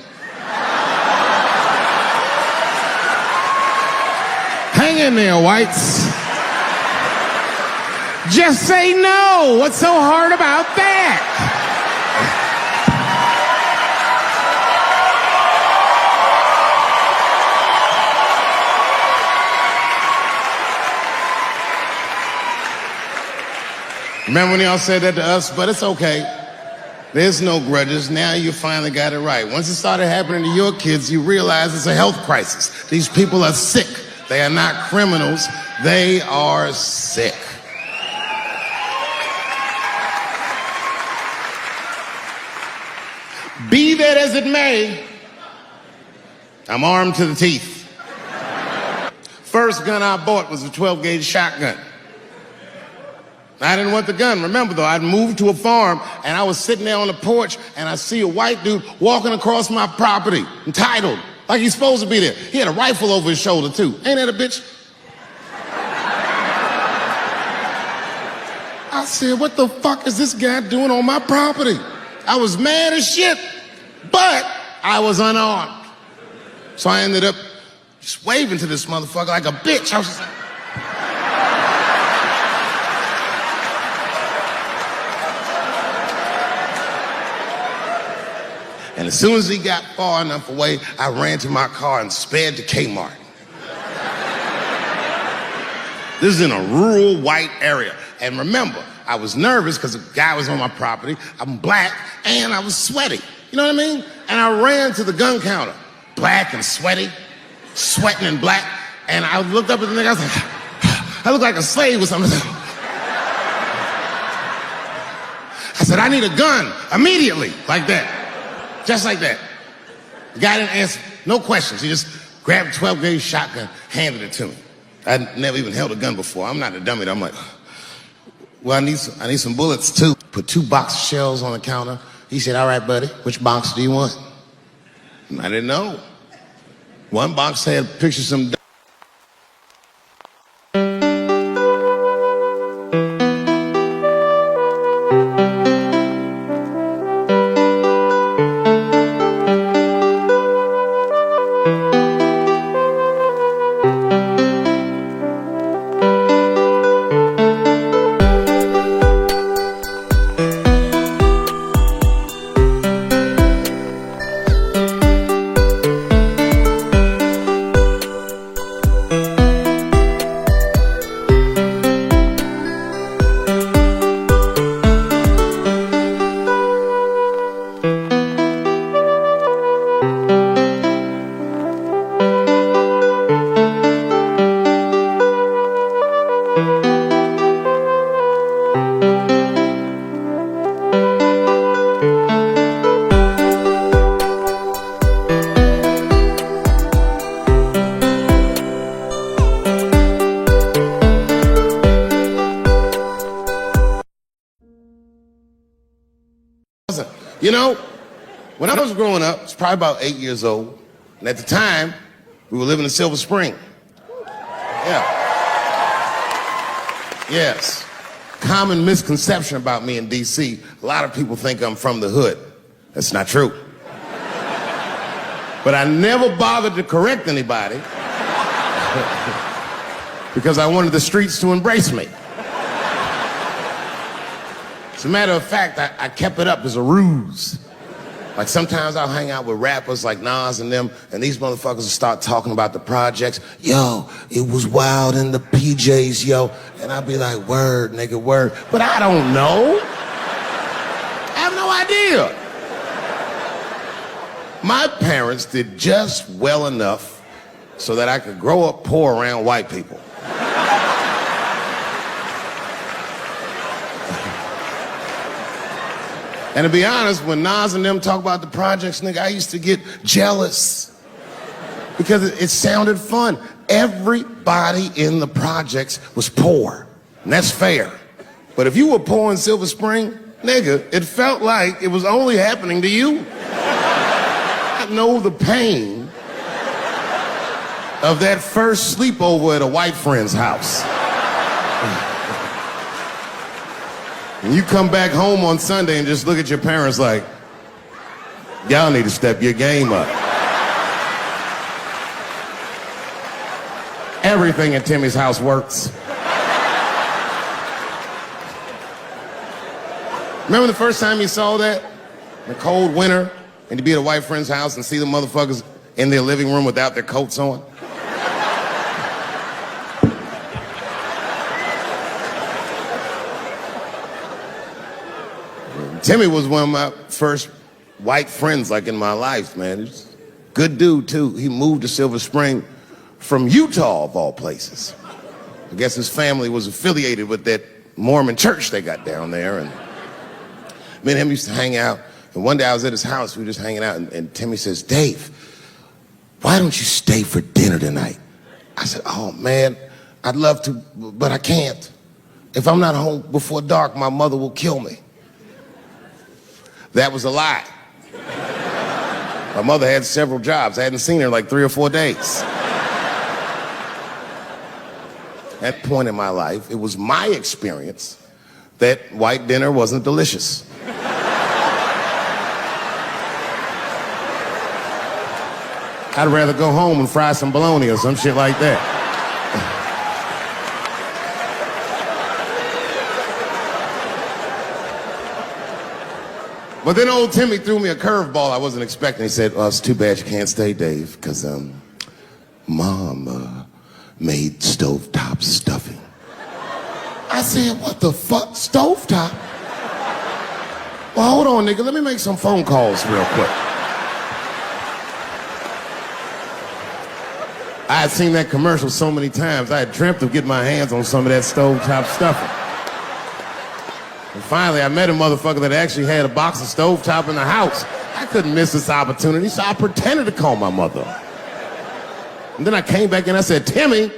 Hang in there, whites. Just say no. What's so hard about that? Remember when y'all said that to us? But it's okay. There's no grudges. Now you finally got it right. Once it started happening to your kids, you realize it's a health crisis. These people are sick. They are not criminals. They are sick. Be that as it may, I'm armed to the teeth. First gun I bought was a 12-gauge shotgun. I didn't want the gun. Remember, though, I'd moved to a farm, and I was sitting there on the porch, and I see a white dude walking across my property, entitled, like he's supposed to be there. He had a rifle over his shoulder, too. Ain't that a bitch? I said, what the fuck is this guy doing on my property? I was mad as shit, but I was unarmed. So I ended up just waving to this motherfucker like a bitch. I was just like... And as soon as he got far enough away, I ran to my car and sped to Kmart. This is in a rural white area. And remember, I was nervous because the guy was on my property. I'm black and I was sweaty. You know what I mean? And I ran to the gun counter, black and sweaty, sweating and black. And I looked up at the nigga, I was like, I look like a slave or something. I said, I need a gun immediately, like that. Just like that. The guy didn't answer, no questions. He just grabbed a 12-gauge shotgun, handed it to me. I'd never even held a gun before. I'm not a dummy. I'm like, well, I need some bullets too. Put 2 box shells on the counter. He said, all right, buddy, which box do you want? And I didn't know. One box had pictures of some... You know, when I was growing up, I was probably about 8 years old, and at the time, we were living in Silver Spring. Yeah. Yes. Common misconception about me in D.C., a lot of people think I'm from the hood. That's not true. But I never bothered to correct anybody because I wanted the streets to embrace me. As a matter of fact, I kept it up as a ruse. Like sometimes I'll hang out with rappers like Nas and them, and these motherfuckers will start talking about the projects. Yo, it was wild in the PJs, yo. And I'll be like, word, nigga, word. But I don't know. I have no idea. My parents did just well enough so that I could grow up poor around white people. And to be honest, when Nas and them talk about the projects, nigga, I used to get jealous because it sounded fun. Everybody in the projects was poor, and that's fair. But if you were poor in Silver Spring, nigga, it felt like it was only happening to you. I know the pain of that first sleepover at a white friend's house. And you come back home on Sunday and just look at your parents like, y'all need to step your game up. Everything in Timmy's house works. Remember the first time you saw that? In a cold winter, and you'd be at a white friend's house and see the motherfuckers in their living room without their coats on? Timmy was one of my first white friends, like, in my life, man. He's a good dude, too. He moved to Silver Spring from Utah, of all places. I guess his family was affiliated with that Mormon church they got down there, and me and him used to hang out. And one day I was at his house, we were just hanging out, and Timmy says, Dave, why don't you stay for dinner tonight? I said, oh, man, I'd love to, but I can't. If I'm not home before dark, my mother will kill me. That was a lie. My mother had several jobs. I hadn't seen her in like 3 or 4 days. At that point in my life, it was my experience that white dinner wasn't delicious. I'd rather go home and fry some bologna or some shit like that. But then old Timmy threw me a curveball I wasn't expecting. He said, well, it's too bad you can't stay, Dave, because Mom made stovetop stuffing. I said, what the fuck, stovetop? Well, hold on, nigga, let me make some phone calls real quick. I had seen that commercial so many times, I had dreamt of getting my hands on some of that stovetop stuffing. And finally, I met a motherfucker that actually had a box of stovetop in the house. I couldn't miss this opportunity, so I pretended to call my mother. And then I came back and I said, Timmy,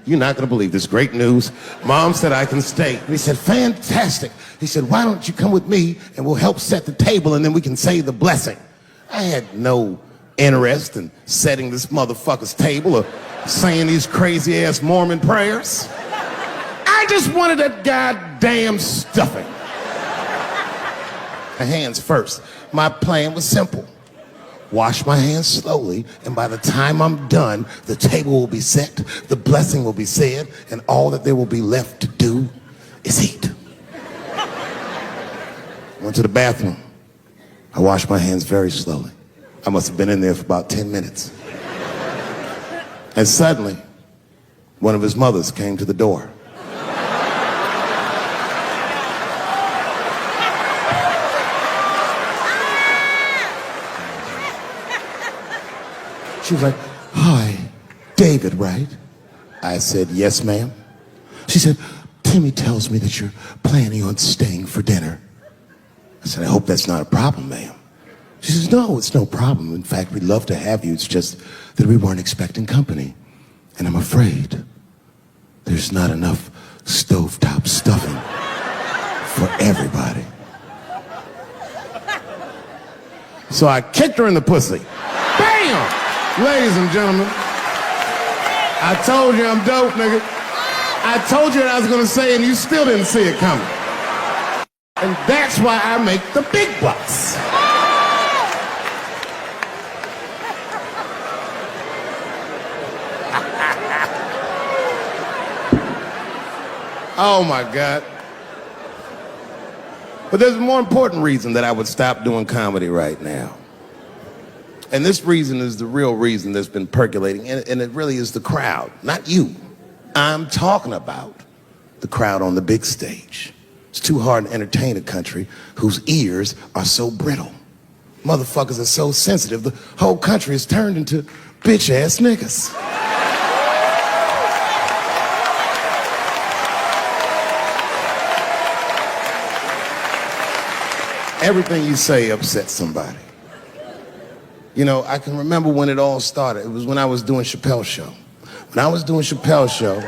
you're not gonna believe this great news. Mom said I can stay. And he said, fantastic. He said, why don't you come with me and we'll help set the table and then we can say the blessing. I had no interest in setting this motherfucker's table or saying these crazy ass Mormon prayers. I just wanted that goddamn stuffing. My hands first. My plan was simple. Wash my hands slowly, and by the time I'm done, the table will be set, the blessing will be said, and all that there will be left to do is eat. Went to the bathroom. I washed my hands very slowly. I must have been in there for about 10 minutes. And suddenly, one of his mothers came to the door. She was like, hi, David, right? I said, yes, ma'am. She said, Timmy tells me that you're planning on staying for dinner. I said, I hope that's not a problem, ma'am. She says, no, it's no problem. In fact, we'd love to have you. It's just that we weren't expecting company. And I'm afraid there's not enough stovetop stuffing for everybody. So I kicked her in the pussy. Bam! Ladies and gentlemen, I told you I'm dope, nigga. I told you what I was gonna say and you still didn't see it coming. And that's why I make the big bucks. Oh my God. But there's a more important reason that I would stop doing comedy right now. And this reason is the real reason that's been percolating, and it really is the crowd, not you. I'm talking about the crowd on the big stage. It's too hard to entertain a country whose ears are so brittle. Motherfuckers are so sensitive, the whole country is turned into bitch-ass niggas. Everything you say upsets somebody. You know, I can remember when it all started. It was when I was doing Chappelle's show. When I was doing Chappelle's show,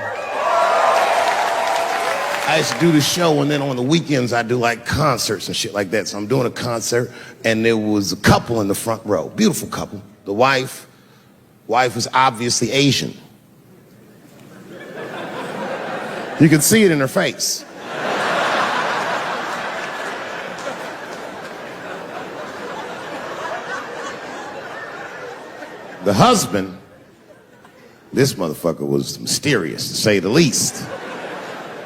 I used to do the show, and then on the weekends I do like concerts and shit like that. So I'm doing a concert, and there was a couple in the front row, beautiful couple. The wife was obviously Asian. You could see it in her face. The husband, this motherfucker was mysterious, to say the least.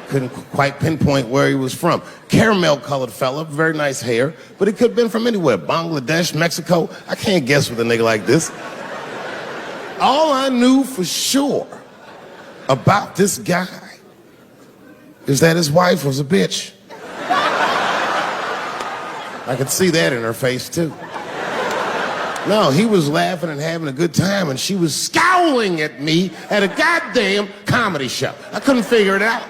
Couldn't quite pinpoint where he was from. Caramel-colored fella, very nice hair, but he could have been from anywhere. Bangladesh, Mexico. I can't guess with a nigga like this. All I knew for sure about this guy is that his wife was a bitch. I could see that in her face, too. No, he was laughing and having a good time, and she was scowling at me at a goddamn comedy show. I couldn't figure it out.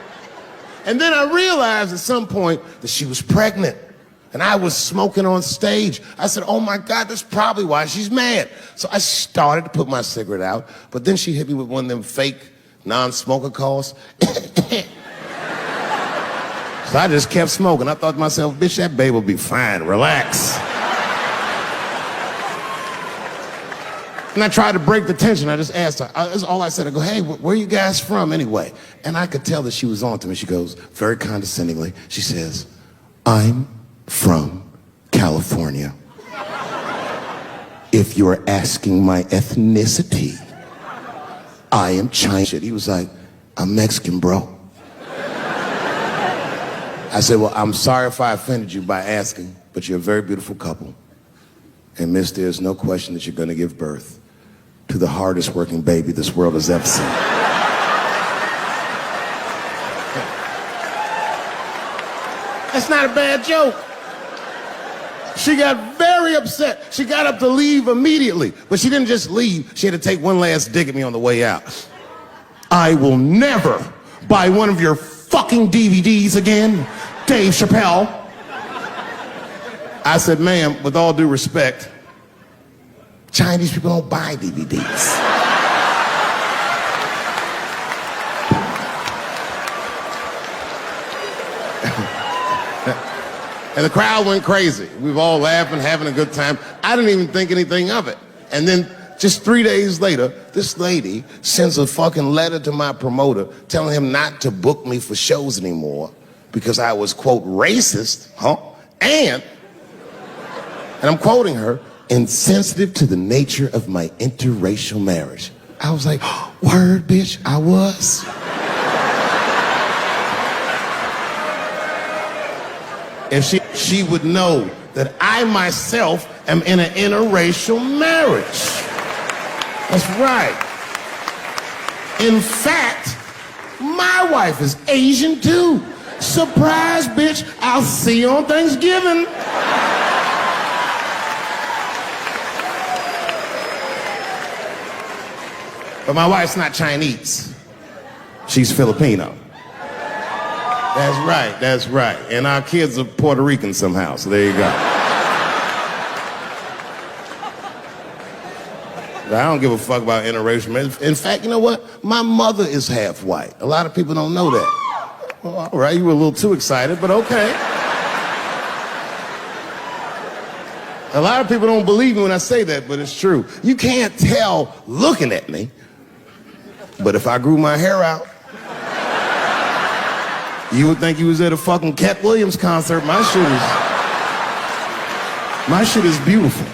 And then I realized at some point that she was pregnant, and I was smoking on stage. I said, oh my God, that's probably why she's mad. So I started to put my cigarette out, but then she hit me with one of them fake non-smoker calls. So I just kept smoking. I thought to myself, bitch, that babe will be fine, relax. And I tried to break the tension. I just asked her. That's all I said. I go, hey, where are you guys from anyway? And I could tell that she was on to me. She goes, very condescendingly, she says, I'm from California. If you're asking my ethnicity, I am Chinese. He was like, I'm Mexican, bro. I said, well, I'm sorry if I offended you by asking, but you're a very beautiful couple. And miss, there's no question that you're going to give birth to the hardest working baby this world has ever seen. That's not a bad joke. She got very upset. She got up to leave immediately, but she didn't just leave. She had to take one last dig at me on the way out. I will never buy one of your fucking DVDs again, Dave Chappelle. I said, ma'am, with all due respect, Chinese people don't buy DVDs. And the crowd went crazy. We were all laughing, having a good time. I didn't even think anything of it. And then just 3 days later, this lady sends a fucking letter to my promoter telling him not to book me for shows anymore because I was, quote, racist, and I'm quoting her, insensitive to the nature of my interracial marriage. I was like, word, bitch, I was. If she would know that I myself am in an interracial marriage. That's right. In fact, my wife is Asian too. Surprise, bitch, I'll see you on Thanksgiving. But my wife's not Chinese. She's Filipino. That's right. And our kids are Puerto Rican somehow, so there you go. But I don't give a fuck about interracial marriage. In fact, you know what? My mother is half white. A lot of people don't know that. Well, all right, you were a little too excited, but okay. A lot of people don't believe me when I say that, but it's true. You can't tell looking at me. But if I grew my hair out, you would think you was at a fucking Cat Williams concert. My shit is beautiful.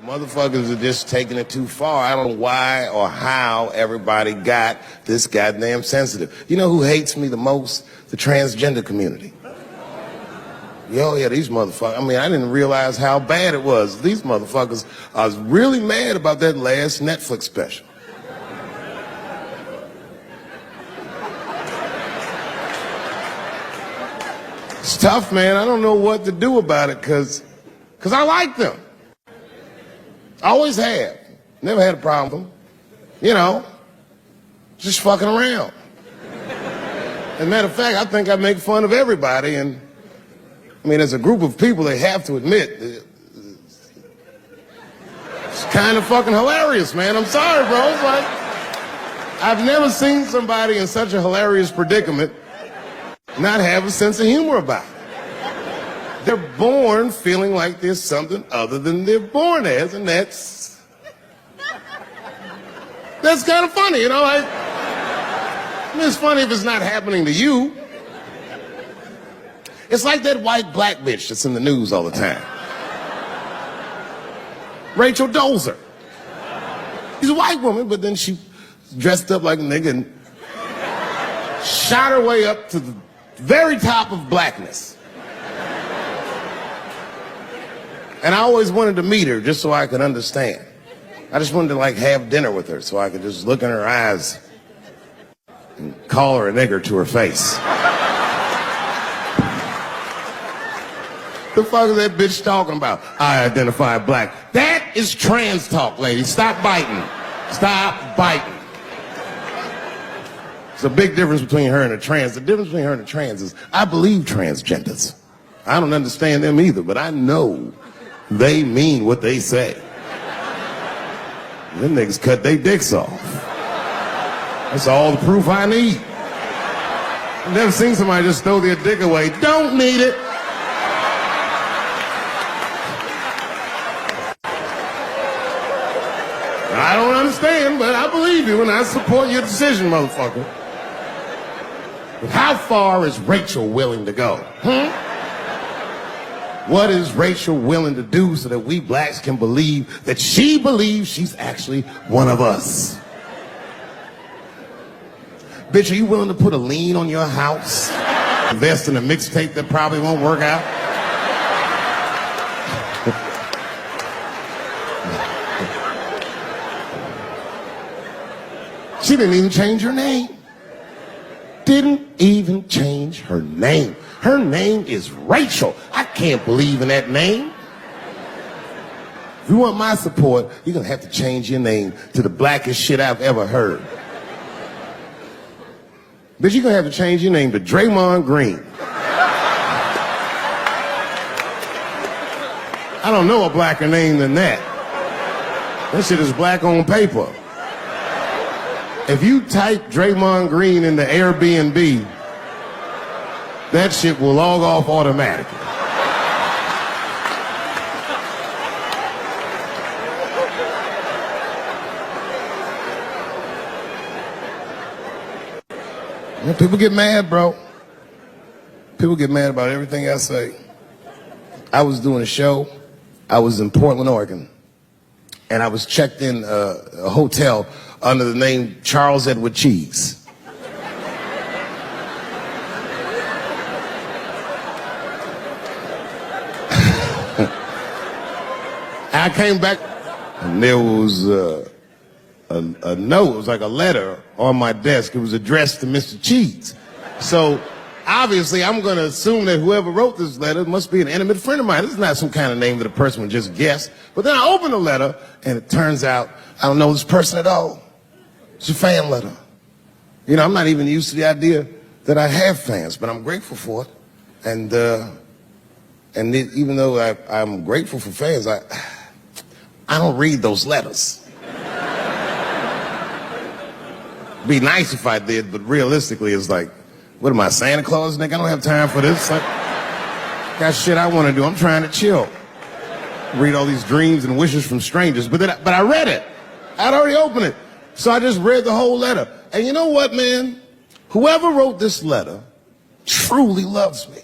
Motherfuckers are just taking it too far. I don't know why or how everybody got this goddamn sensitive. You know who hates me the most? The transgender community. Yo, yeah, these motherfuckers. I mean, I didn't realize how bad it was. These motherfuckers are really mad about that last Netflix special. It's tough, man. I don't know what to do about it because I like them. I always have. Never had a problem with them. You know, just fucking around. As a matter of fact, I think I make fun of everybody. And, I mean, as a group of people, they have to admit, it's kind of fucking hilarious, man. I'm sorry, bro. It's like, I've never seen somebody in such a hilarious predicament not have a sense of humor about it. They're born feeling like there's something other than they're born as, and that's kind of funny, you know? I mean, it's funny if it's not happening to you. It's like that white black bitch that's in the news all the time. Rachel Dolezal. She's a white woman, but then she dressed up like a nigga and shot her way up to the very top of blackness. And I always wanted to meet her just so I could understand. I just wanted to like have dinner with her so I could just look in her eyes and call her a nigger to her face. The fuck is that bitch talking about? I identify black. That is trans talk, lady. Stop biting. Stop biting. There's a big difference between her and a trans. The difference between her and a trans is I believe transgenders. I don't understand them either, but I know they mean what they say. Them niggas cut their dicks off. That's all the proof I need. I've never seen somebody just throw their dick away. Don't need it. I don't understand, but I believe you and I support your decision, motherfucker. But how far is Rachel willing to go? What is Rachel willing to do so that we blacks can believe that she believes she's actually one of us? Bitch, are you willing to put a lien on your house? Invest in a mixtape that probably won't work out? She didn't even change her name. Didn't even change her name. Her name is Rachel. I can't believe in that name. If you want my support, you're going to have to change your name to the blackest shit I've ever heard. Bitch, you're going to have to change your name to Draymond Green. I don't know a blacker name than that. That shit is black on paper. If you type Draymond Green into Airbnb, that shit will log off automatically. Yeah, people get mad, bro. People get mad about everything I say. I was doing a show. I was in Portland, Oregon. And I was checked in a hotel under the name Charles Edward Cheese. I came back and there was a note. It was like a letter on my desk. It was addressed to Mr. Cheese. So obviously I'm going to assume that whoever wrote this letter must be an intimate friend of mine. This is not some kind of name that a person would just guess. But then I opened the letter and it turns out I don't know this person at all. It's a fan letter. You know, I'm not even used to the idea that I have fans, but I'm grateful for it. And even though I'm grateful for fans, I don't read those letters. Be nice if I did, but realistically, it's like, what am I, Santa Claus, nigga? I don't have time for this. Like, got shit I want to do. I'm trying to chill. Read all these dreams and wishes from strangers. But I read it. I'd already opened it. So I just read the whole letter. And you know what, man? Whoever wrote this letter truly loves me.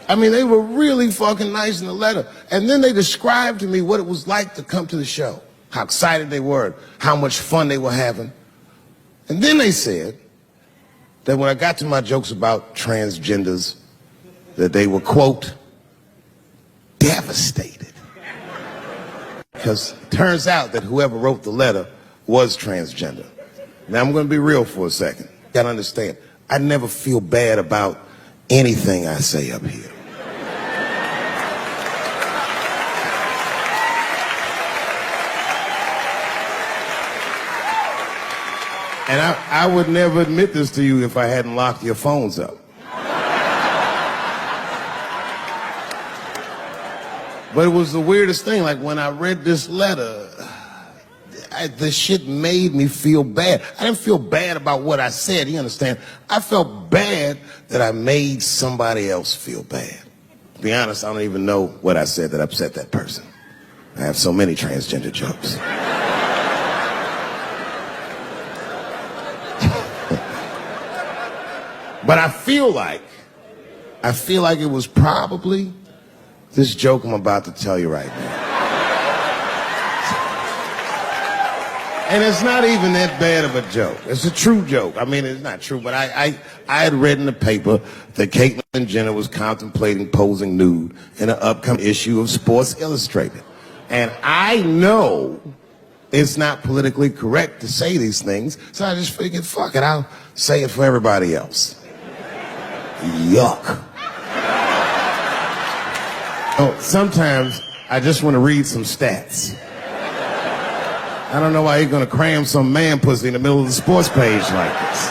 I mean, they were really fucking nice in the letter. And then they described to me what it was like to come to the show, how excited they were, how much fun they were having. And then they said that when I got to my jokes about transgenders, that they were, quote, devastated. Because it turns out that whoever wrote the letter was transgender. Now, I'm going to be real for a second. You got to understand, I never feel bad about anything I say up here. And I would never admit this to you if I hadn't locked your phones up. But it was the weirdest thing. Like, when I read this letter, the shit made me feel bad. I didn't feel bad about what I said, you understand? I felt bad that I made somebody else feel bad. To be honest, I don't even know what I said that upset that person. I have so many transgender jokes. But I feel like it was probably this joke I'm about to tell you right now. And it's not even that bad of a joke. It's a true joke. I mean, it's not true, but I had read in the paper that Caitlyn Jenner was contemplating posing nude in an upcoming issue of Sports Illustrated. And I know it's not politically correct to say these things, so I just figured, fuck it, I'll say it for everybody else. Yuck. Oh, sometimes I just want to read some stats. I don't know why you're gonna cram some man pussy in the middle of the sports page like this.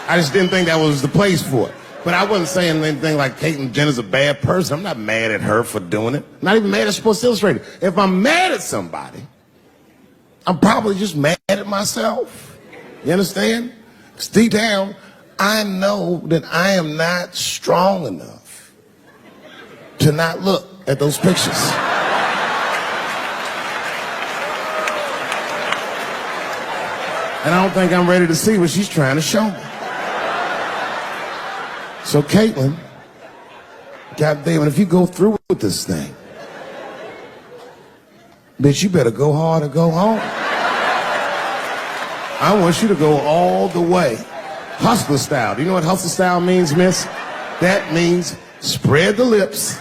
I just didn't think that was the place for it. But I wasn't saying anything like Caitlyn Jenner's a bad person. I'm not mad at her for doing it. I'm not even mad at Sports Illustrated. If I'm mad at somebody, I'm probably just mad at myself. You understand? 'Cause deep down, I know that I am not strong enough to not look at those pictures. And I don't think I'm ready to see what she's trying to show me. So Caitlyn, goddamn, if you go through with this thing, bitch, you better go hard or go home. I want you to go all the way. Hustler style. Do you know what hustler style means, miss? That means spread the lips.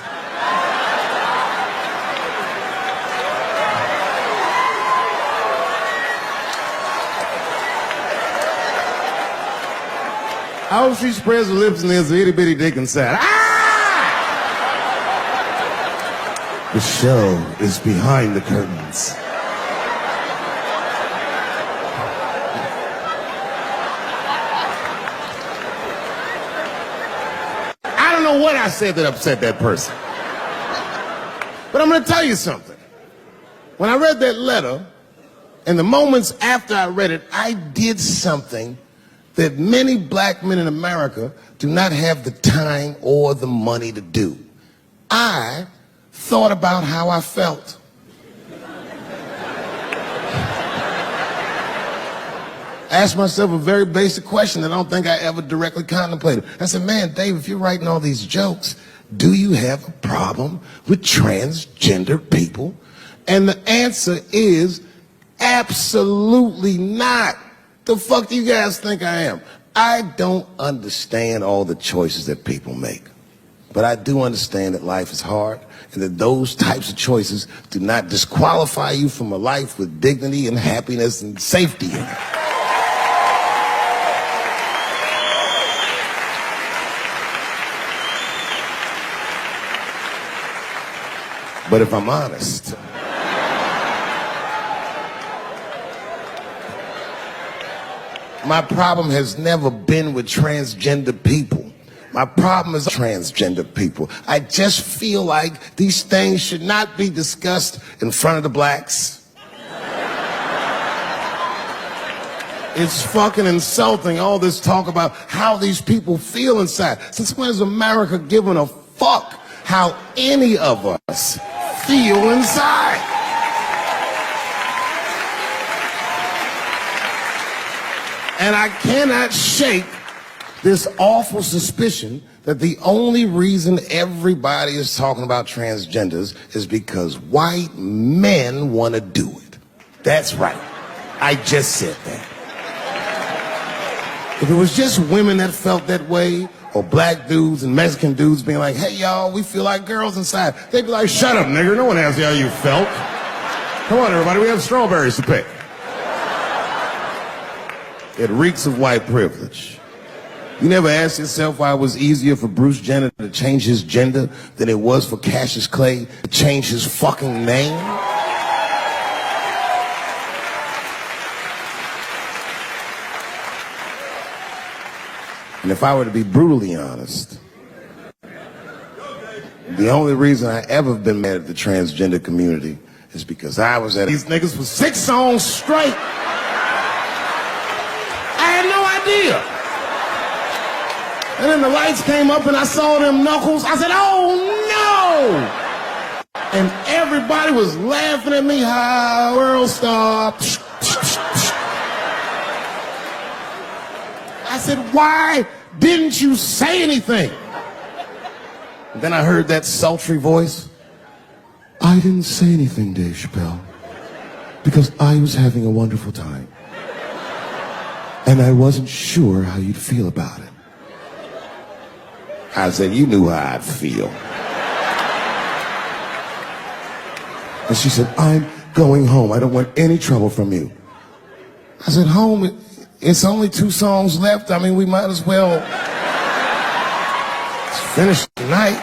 I hope she spreads her lips and there's an itty bitty dick inside. Ah! The show is behind the curtains. I don't know what I said that upset that person. But I'm going to tell you something. When I read that letter, and the moments after I read it, I did something that many black men in America do not have the time or the money to do. I thought about how I felt. Asked myself a very basic question that I don't think I ever directly contemplated. I said, man, Dave, if you're writing all these jokes, do you have a problem with transgender people? And the answer is absolutely not. The fuck do you guys think I am? I don't understand all the choices that people make. But I do understand that life is hard and that those types of choices do not disqualify you from a life with dignity and happiness and safety in it. But if I'm honest, my problem has never been with transgender people. My problem is transgender people. I just feel like these things should not be discussed in front of the blacks. It's fucking insulting, all this talk about how these people feel inside. Since when has America given a fuck how any of us feel inside? And I cannot shake this awful suspicion that the only reason everybody is talking about transgenders is because white men want to do it. That's right. I just said that. If it was just women that felt that way, or black dudes and Mexican dudes being like, hey, y'all, we feel like girls inside, they'd be like, shut up, nigger. No one asked you how you felt. Come on, everybody. We have strawberries to pick. It reeks of white privilege. You never asked yourself why it was easier for Bruce Jenner to change his gender than it was for Cassius Clay to change his fucking name? And if I were to be brutally honest, the only reason I ever been mad at the transgender community is because I was at these niggas for 6 songs straight. I had no idea. And then the lights came up and I saw them knuckles. I said, oh no! And everybody was laughing at me. Hi, world star. I said, why didn't you say anything? And then I heard that sultry voice. I didn't say anything, Dave Chappelle, because I was having a wonderful time. And I wasn't sure how you'd feel about it. I said, you knew how I'd feel. And she said, I'm going home. I don't want any trouble from you. I said, home? It's only 2 songs left. I mean, we might as well finish tonight.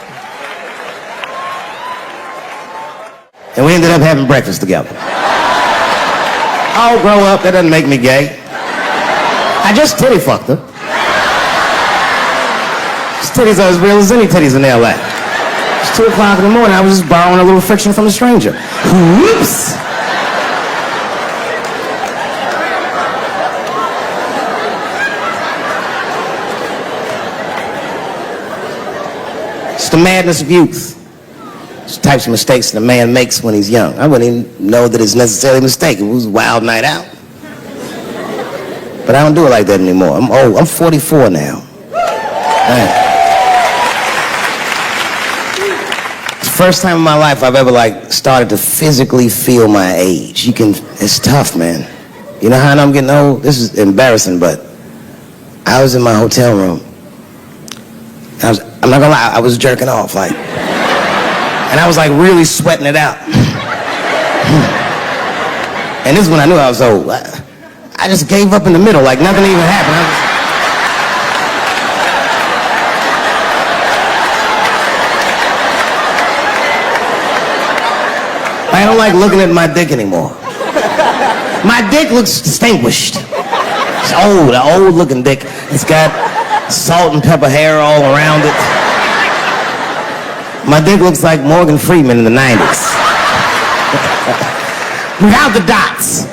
And we ended up having breakfast together. I'll grow up. That doesn't make me gay. I just titty fucked her. His titties are as real as any titties in L.A. It's 2 o'clock in the morning. I was just borrowing a little friction from a stranger. Whoops! It's the madness of youth. It's the types of mistakes that a man makes when he's young. I wouldn't even know that it's necessarily a mistake. It was a wild night out. But I don't do it like that anymore. I'm old. I'm 44 now. It's the first time in my life I've ever started to physically feel my age. It's tough, man. You know how I know I'm getting old? This is embarrassing, but I was in my hotel room. I'm not gonna lie, I was jerking off, and I was really sweating it out. And this is when I knew I was old. I just gave up in the middle, nothing even happened. I don't like looking at my dick anymore. My dick looks distinguished. It's old, an old looking dick. It's got salt and pepper hair all around it. My dick looks like Morgan Freeman in the 90s. Without the dots.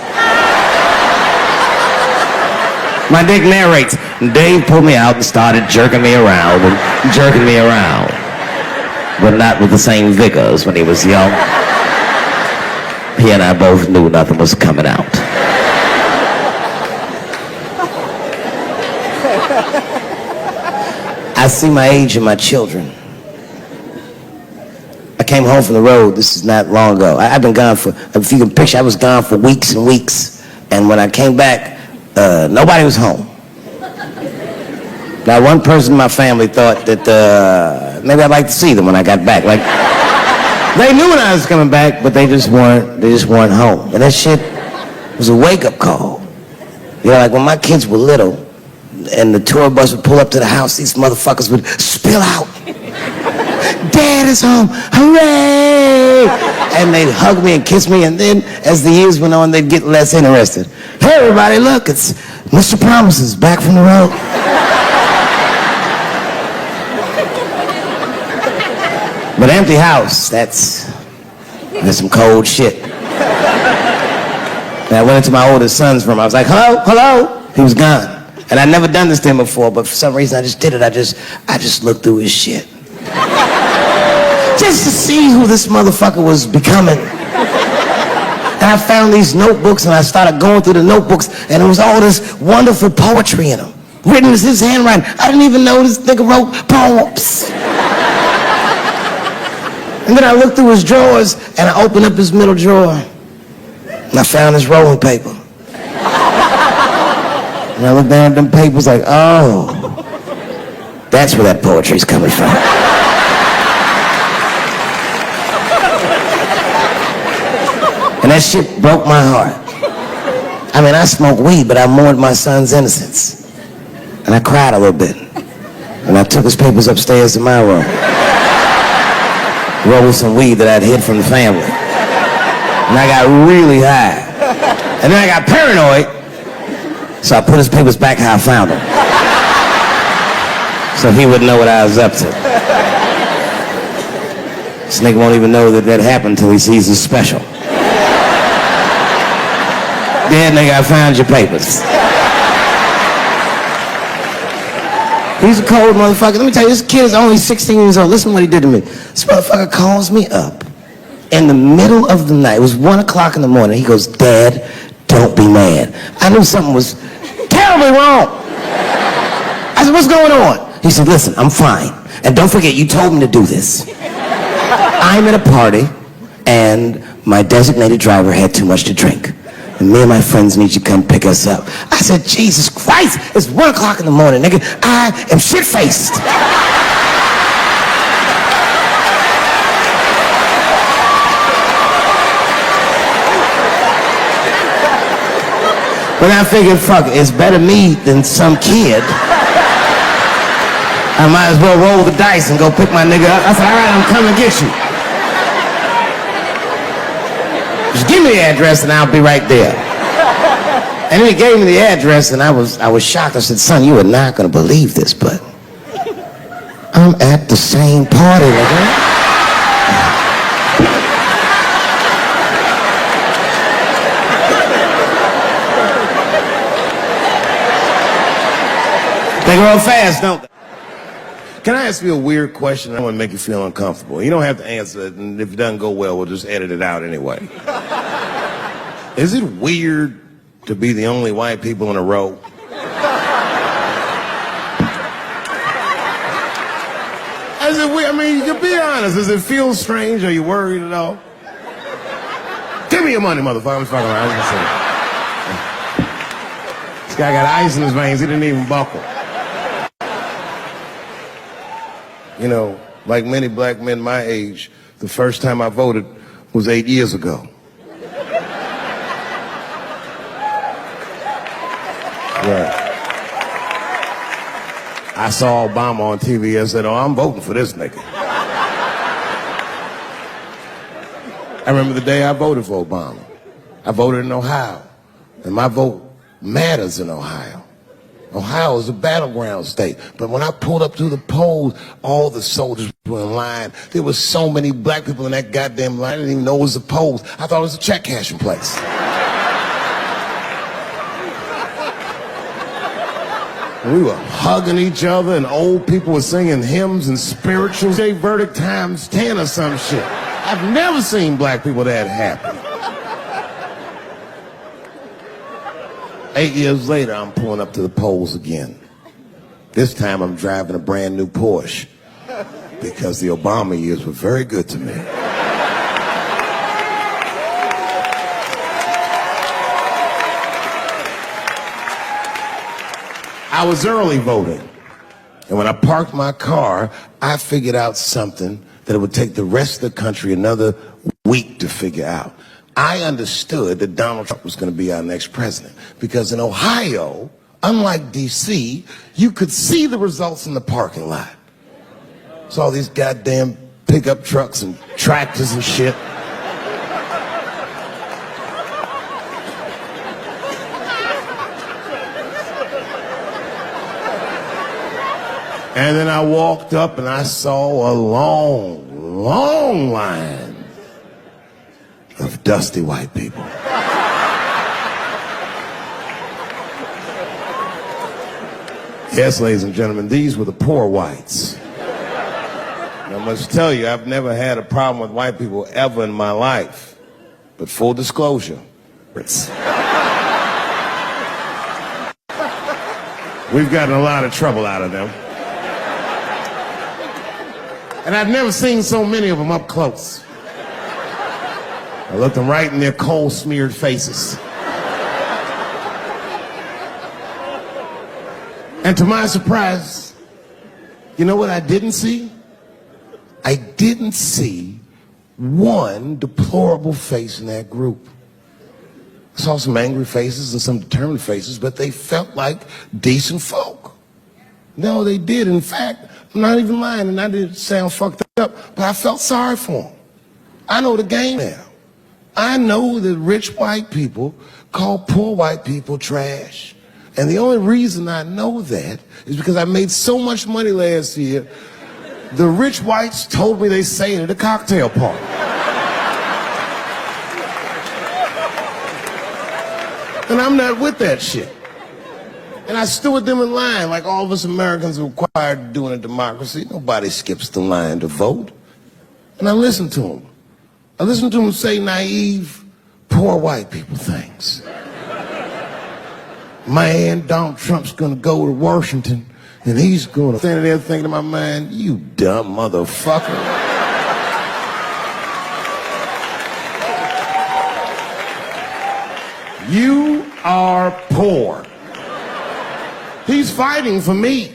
My dick narrates. Dave pulled me out and started jerking me around and jerking me around. But not with the same vigor as when he was young. He and I both knew nothing was coming out. I see my age in my children. I came home from the road. This is not long ago. I've been gone for, if you can picture, I was gone for weeks and weeks. And when I came back, nobody was home. Now, one person in my family thought that maybe I'd like to see them when I got back. They knew when I was coming back, but they just weren't home. And that shit was a wake-up call. You know, when my kids were little, and the tour bus would pull up to the house, these motherfuckers would spill out. Dad is home, hooray! And they'd hug me and kiss me, and then as the years went on, they'd get less interested. Hey everybody, look, it's Mr. Promises back from the road. But empty house, that's some cold shit. And I went into my oldest son's room, I was like, hello, hello? He was gone. And I'd never done this to him before, but for some reason I just did it. I just looked through his shit. Just to see who this motherfucker was becoming. And I found these notebooks and I started going through the notebooks and there was all this wonderful poetry in them. Written in his handwriting. I didn't even know this nigga wrote poems. And then I looked through his drawers and I opened up his middle drawer and I found this rolling paper. And I looked down at them papers oh, that's where that poetry's coming from. And that shit broke my heart. I mean, I smoked weed, but I mourned my son's innocence. And I cried a little bit. And I took his papers upstairs to my room. Rolled some weed that I'd hid from the family. And I got really high. And then I got paranoid. So I put his papers back how I found them. So he wouldn't know what I was up to. This nigga won't even know that happened until he sees his special. Yeah, nigga, I found your papers. He's a cold motherfucker. Let me tell you, this kid is only 16 years old. Listen to what he did to me. This motherfucker calls me up in the middle of the night. It was 1 o'clock in the morning. He goes, Dad, don't be mad. I knew something was terribly wrong. I said, what's going on? He said, listen, I'm fine. And don't forget, you told me to do this. I'm at a party, and my designated driver had too much to drink. And me and my friends need you to come pick us up. I said, Jesus Christ, it's 1 o'clock in the morning, nigga. I am shit-faced. But I figured, fuck it, it's better me than some kid. I might as well roll the dice and go pick my nigga up. I said, all right, I'm coming to get you. Just give me the address and I'll be right there. And then he gave me the address and I was shocked. I said, son, you are not going to believe this, but I'm at the same party, nigga. They grow fast, don't they? Can I ask you a weird question? I want to make you feel uncomfortable. You don't have to answer it, and if it doesn't go well, we'll just edit it out anyway. Is it weird to be the only white people in a row? Is it weird? I mean, you can be honest. Does it feel strange? Are you worried at all? Give me your money, motherfucker. I'm fucking around. This guy got ice in his veins. He didn't even buckle. You know, like many black men my age, the first time I voted was 8 years ago. Right. I saw Obama on TV and said, oh, I'm voting for this nigga. I remember the day I voted for Obama. I voted in Ohio, and my vote matters in Ohio. Ohio is a battleground state. But when I pulled up to the polls, all the soldiers were in line. There were so many black people in that goddamn line. I didn't even know it was a polls. I thought it was a check cashing place. We were hugging each other, and old people were singing hymns and spirituals. Say verdict times 10 or some shit. I've never seen black people that happy. 8 years later, I'm pulling up to the polls again. This time I'm driving a brand new Porsche because the Obama years were very good to me. I was early voting, and when I parked my car, I figured out something that it would take the rest of the country another week to figure out. I understood that Donald Trump was going to be our next president because in Ohio, unlike D.C., you could see the results in the parking lot. Saw these goddamn pickup trucks and tractors and shit. And then I walked up and I saw a long, long line of dusty white people. Yes, ladies and gentlemen, these were the poor whites. And I must tell you, I've never had a problem with white people ever in my life. But full disclosure, we've gotten a lot of trouble out of them. And I've never seen so many of them up close. I looked them right in their coal-smeared faces. And to my surprise, you know what I didn't see? I didn't see one deplorable face in that group. I saw some angry faces and some determined faces, but they felt like decent folk. No, they did. In fact, I'm not even lying, and I didn't sound fucked up, but I felt sorry for them. I know the game now. I know that rich white people call poor white people trash. And the only reason I know that is because I made so much money last year, the rich whites told me they say it at a cocktail party. And I'm not with that shit. And I stood with them in line like all of us Americans are required to do in a democracy. Nobody skips the line to vote. And I listened to them. I listened to them say naive, poor white people things. Man, Donald Trump's gonna go to Washington and he's gonna stand there thinking in my mind, you dumb motherfucker. You are poor. He's fighting for me.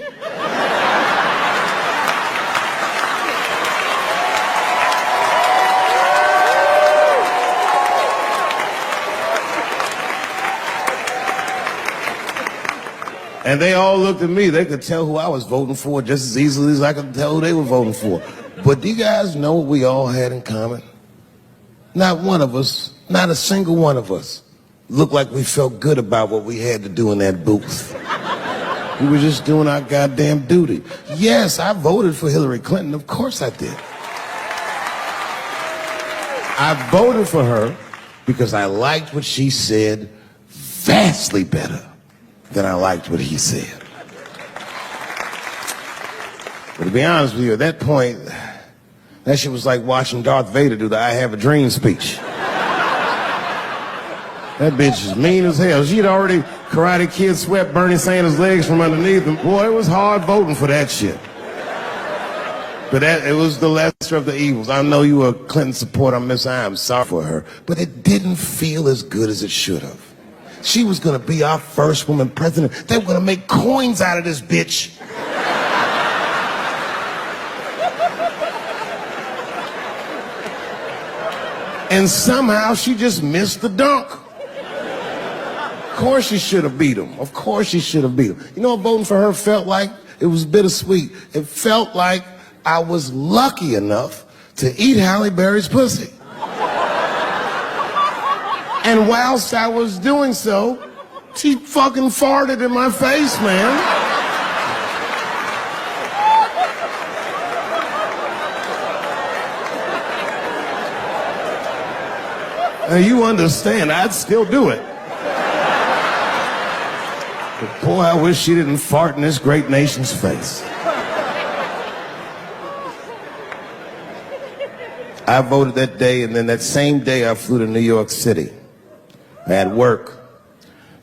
And they all looked at me. They could tell who I was voting for just as easily as I could tell who they were voting for. But do you guys know what we all had in common? Not one of us, not a single one of us, looked like we felt good about what we had to do in that booth. We were just doing our goddamn duty. Yes, I voted for Hillary Clinton. Of course I did. I voted for her because I liked what she said vastly better than I liked what he said. But to be honest with you, at that point, that shit was like watching Darth Vader do the I Have a Dream speech. That bitch is mean as hell. She'd already Karate Kid swept Bernie Sanders' legs from underneath him. Boy, it was hard voting for that shit. But it was the lesser of the evils. I know you were a Clinton supporter, Miss I. I'm sorry for her. But it didn't feel as good as it should have. She was gonna be our first woman president. They were gonna make coins out of this bitch. And somehow she just missed the dunk. Of course she should have beat him. Of course she should have beat him. You know what voting for her felt like? It was bittersweet. It felt like I was lucky enough to eat Halle Berry's pussy. And whilst I was doing so, she fucking farted in my face, man. Now you understand, I'd still do it. But boy, I wish she didn't fart in this great nation's face. I voted that day, and then that same day I flew to New York City. I had work.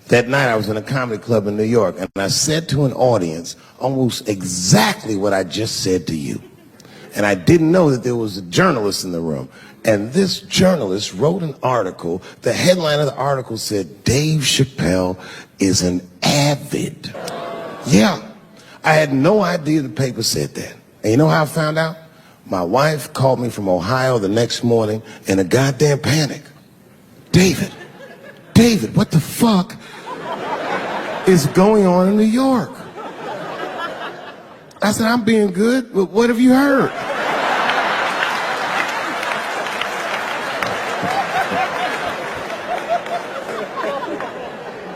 That night I was in a comedy club in New York, and I said to an audience almost exactly what I just said to you. And I didn't know that there was a journalist in the room. And this journalist wrote an article. The headline of the article said, Dave Chappelle is an avid. Yeah, I had no idea the paper said that. And you know how I found out? My wife called me from Ohio the next morning in a goddamn panic. David, what the fuck is going on in New York? I said, I'm being good, but what have you heard?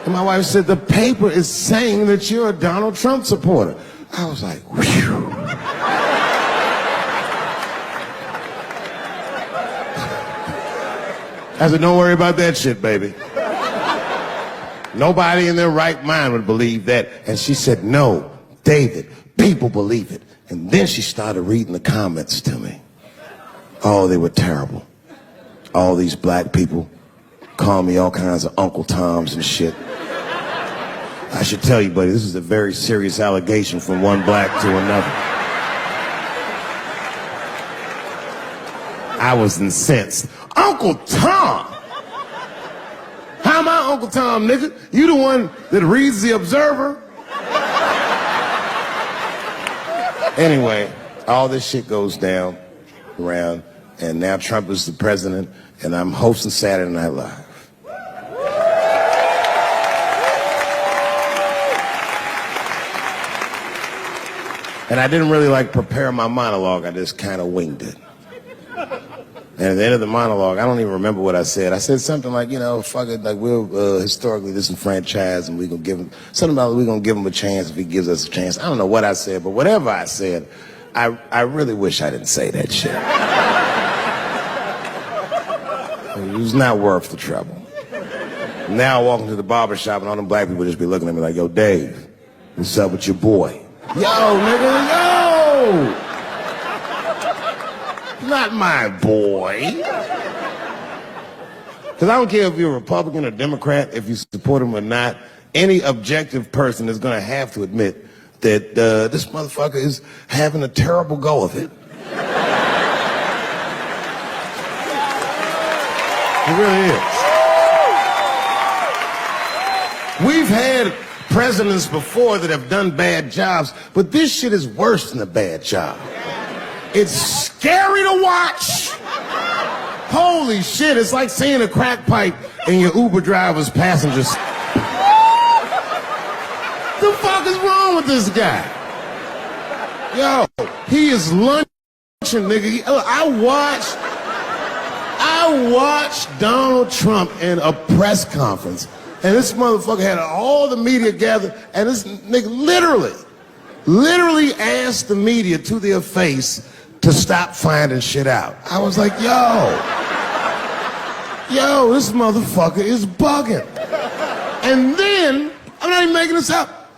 And my wife said, the paper is saying that you're a Donald Trump supporter. I was like, whew. I said, don't worry about that shit, baby. Nobody in their right mind would believe that. And she said, no, David, people believe it. And then she started reading the comments to me. Oh, they were terrible. All these black people call me all kinds of Uncle Toms and shit. I should tell you, buddy, this is a very serious allegation from one black to another. I was incensed. Uncle Tom? How am I Uncle Tom, nigga? You the one that reads the Observer? Anyway, all this shit goes down around, and now Trump is the president, and I'm hosting Saturday Night Live. And I didn't really prepare my monologue. I just kind of winged it. And at the end of the monologue, I don't even remember what I said. I said something like, fuck it, we're historically disenfranchised, and we're gonna give him something about we're gonna give him a chance if he gives us a chance. I don't know what I said, but whatever I said, I really wish I didn't say that shit. It was not worth the trouble. Now I walk into the barber shop and all them black people just be looking at me like, yo, Dave, what's up with your boy? Yo, nigga, yo! Not my boy. Because I don't care if you're a Republican or Democrat, if you support him or not, any objective person is going to have to admit that this motherfucker is having a terrible go of it. It really is. We've had presidents before that have done bad jobs, but this shit is worse than a bad job. It's scary to watch. Holy shit, it's like seeing a crack pipe in your Uber driver's passengers. The fuck is wrong with this guy? Yo, he is lunching, nigga. I watched Donald Trump in a press conference, and this motherfucker had all the media gathered, and this nigga literally asked the media to their face to stop finding shit out. I was like, yo, this motherfucker is bugging. And then, I'm not even making this up,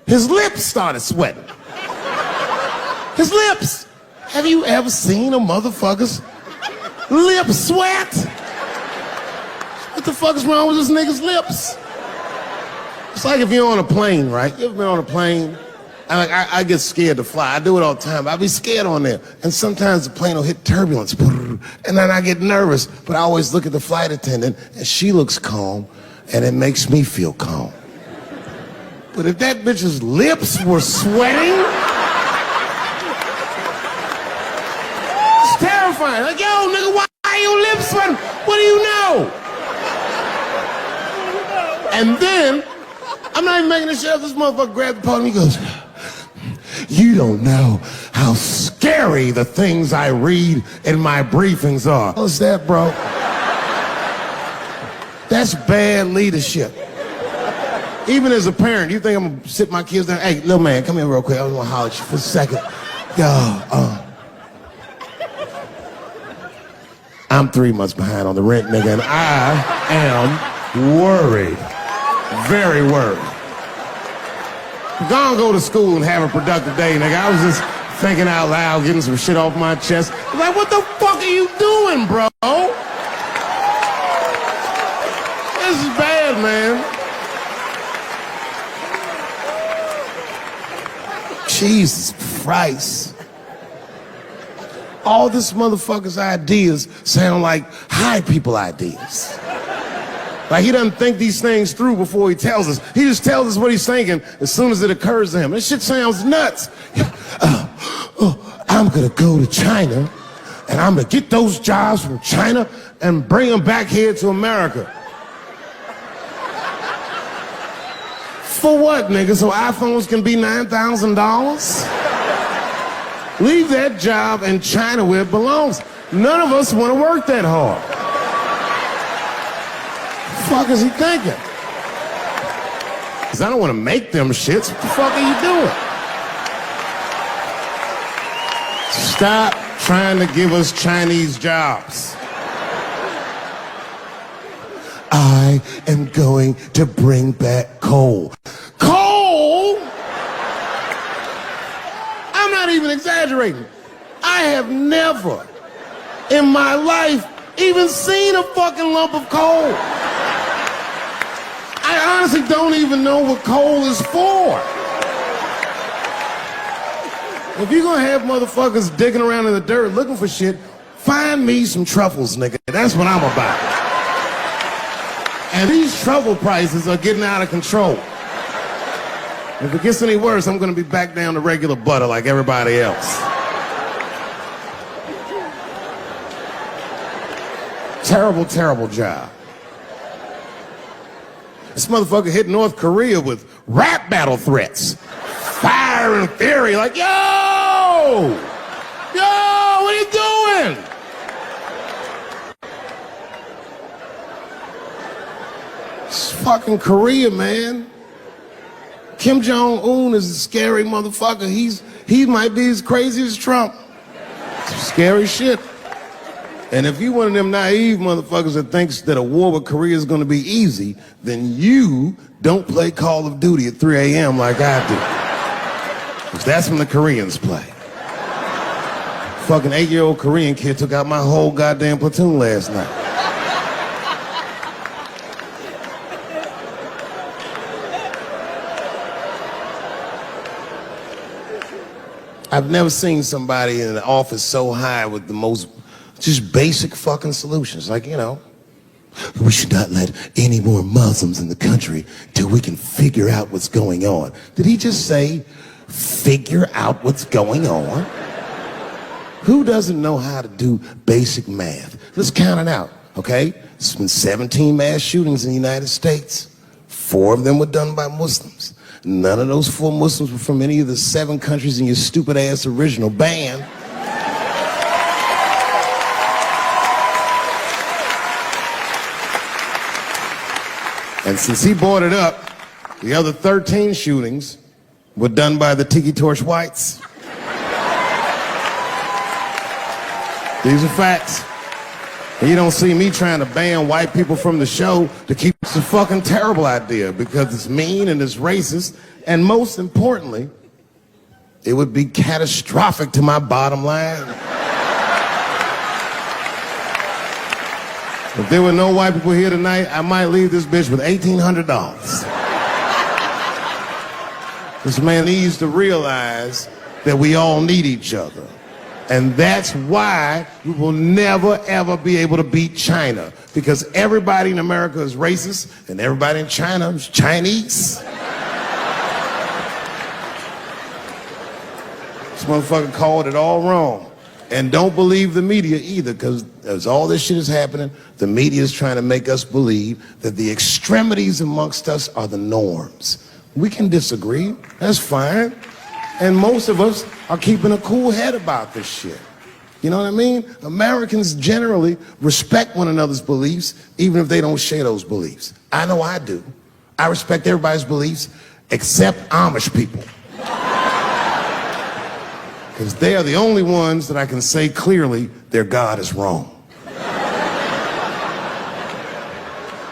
his lips started sweating. His lips. Have you ever seen a motherfucker's lip sweat? What the fuck is wrong with this nigga's lips? It's like if you're on a plane, right? You ever been on a plane? I get scared to fly. I do it all the time. I be scared on there. And sometimes the plane will hit turbulence. And then I get nervous. But I always look at the flight attendant, and she looks calm, and it makes me feel calm. But if that bitch's lips were sweating, it's terrifying. Like, yo, nigga, why are your lips sweating? What do you know? And then, I'm not even making this shit up. This motherfucker grabbed the podium, he goes, you don't know how scary the things I read in my briefings are. What's that, bro? That's bad leadership. Even as a parent, you think I'm gonna sit my kids down? Hey, little man, come here real quick. I just wanna holler at you for a second. Yo, I'm 3 months behind on the rent, nigga, and I am worried. Very worried. Go to school and have a productive day, nigga. I was just thinking out loud, getting some shit off my chest. Like, what the fuck are you doing, bro? This is bad, man. Jesus Christ. All this motherfucker's ideas sound like high people ideas. Like, he doesn't think these things through before he tells us. He just tells us what he's thinking as soon as it occurs to him. This shit sounds nuts. I'm gonna go to China, and I'm gonna get those jobs from China and bring them back here to America. For what, nigga? So iPhones can be $9,000? Leave that job in China where it belongs. None of us want to work that hard. What the fuck is he thinking? Because I don't want to make them shits. What the fuck are you doing? Stop trying to give us Chinese jobs. I am going to bring back coal. Coal? I'm not even exaggerating. I have never in my life even seen a fucking lump of coal. I honestly don't even know what coal is for. If you're gonna have motherfuckers digging around in the dirt looking for shit, find me some truffles, nigga. That's what I'm about. And these truffle prices are getting out of control. If it gets any worse, I'm gonna be back down to regular butter like everybody else. Terrible, terrible job. This motherfucker hit North Korea with rap battle threats. Fire and fury, like, yo! Yo, what are you doing? It's fucking Korea, man. Kim Jong-un is a scary motherfucker. He might be as crazy as Trump. Some scary shit. And if you one of them naive motherfuckers that thinks that a war with Korea is going to be easy, then you don't play Call of Duty at 3 a.m. like I do. Because that's when the Koreans play. Fucking 8-year-old Korean kid took out my whole goddamn platoon last night. I've never seen somebody in the office so high with the most just basic fucking solutions. Like, you know, we should not let any more Muslims in the country till we can figure out what's going on. Did he just say, figure out what's going on? Who doesn't know how to do basic math? Let's count it out, okay? There's been 17 mass shootings in the United States. 4 of them were done by Muslims. None of those 4 Muslims were from any of the 7 countries in your stupid ass original band. And since he brought it up, the other 13 shootings were done by the Tiki Torch whites. These are facts. And you don't see me trying to ban white people from the show to keep it's a fucking terrible idea because it's mean and it's racist. And most importantly, it would be catastrophic to my bottom line. If there were no white people here tonight, I might leave this bitch with $1,800. This man needs to realize that we all need each other. And that's why we will never, ever be able to beat China. Because everybody in America is racist, and everybody in China is Chinese. This motherfucker called it all wrong. And don't believe the media either, because as all this shit is happening, the media is trying to make us believe that the extremities amongst us are the norms. We can disagree, that's fine. And most of us are keeping a cool head about this shit. You know what I mean? Americans generally respect one another's beliefs, even if they don't share those beliefs. I know I do. I respect everybody's beliefs except Amish people. Because they are the only ones that I can say clearly their God is wrong.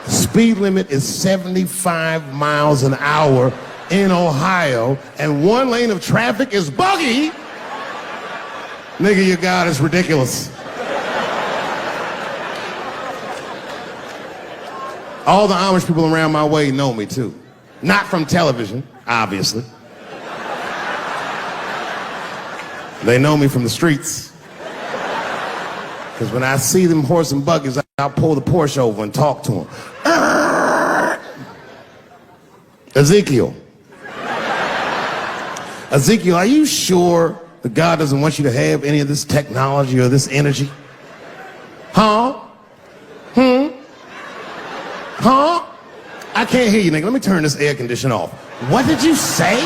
The speed limit is 75 miles an hour in Ohio, and 1 lane of traffic is buggy. Nigga, your God is ridiculous. All the Amish people around my way know me too. Not from television, obviously. They know me from the streets. Because when I see them horse and buggies, I'll pull the Porsche over and talk to them. Ezekiel, are you sure that God doesn't want you to have any of this technology or this energy? Huh? Huh? I can't hear you, nigga. Let me turn this air conditioner off. What did you say?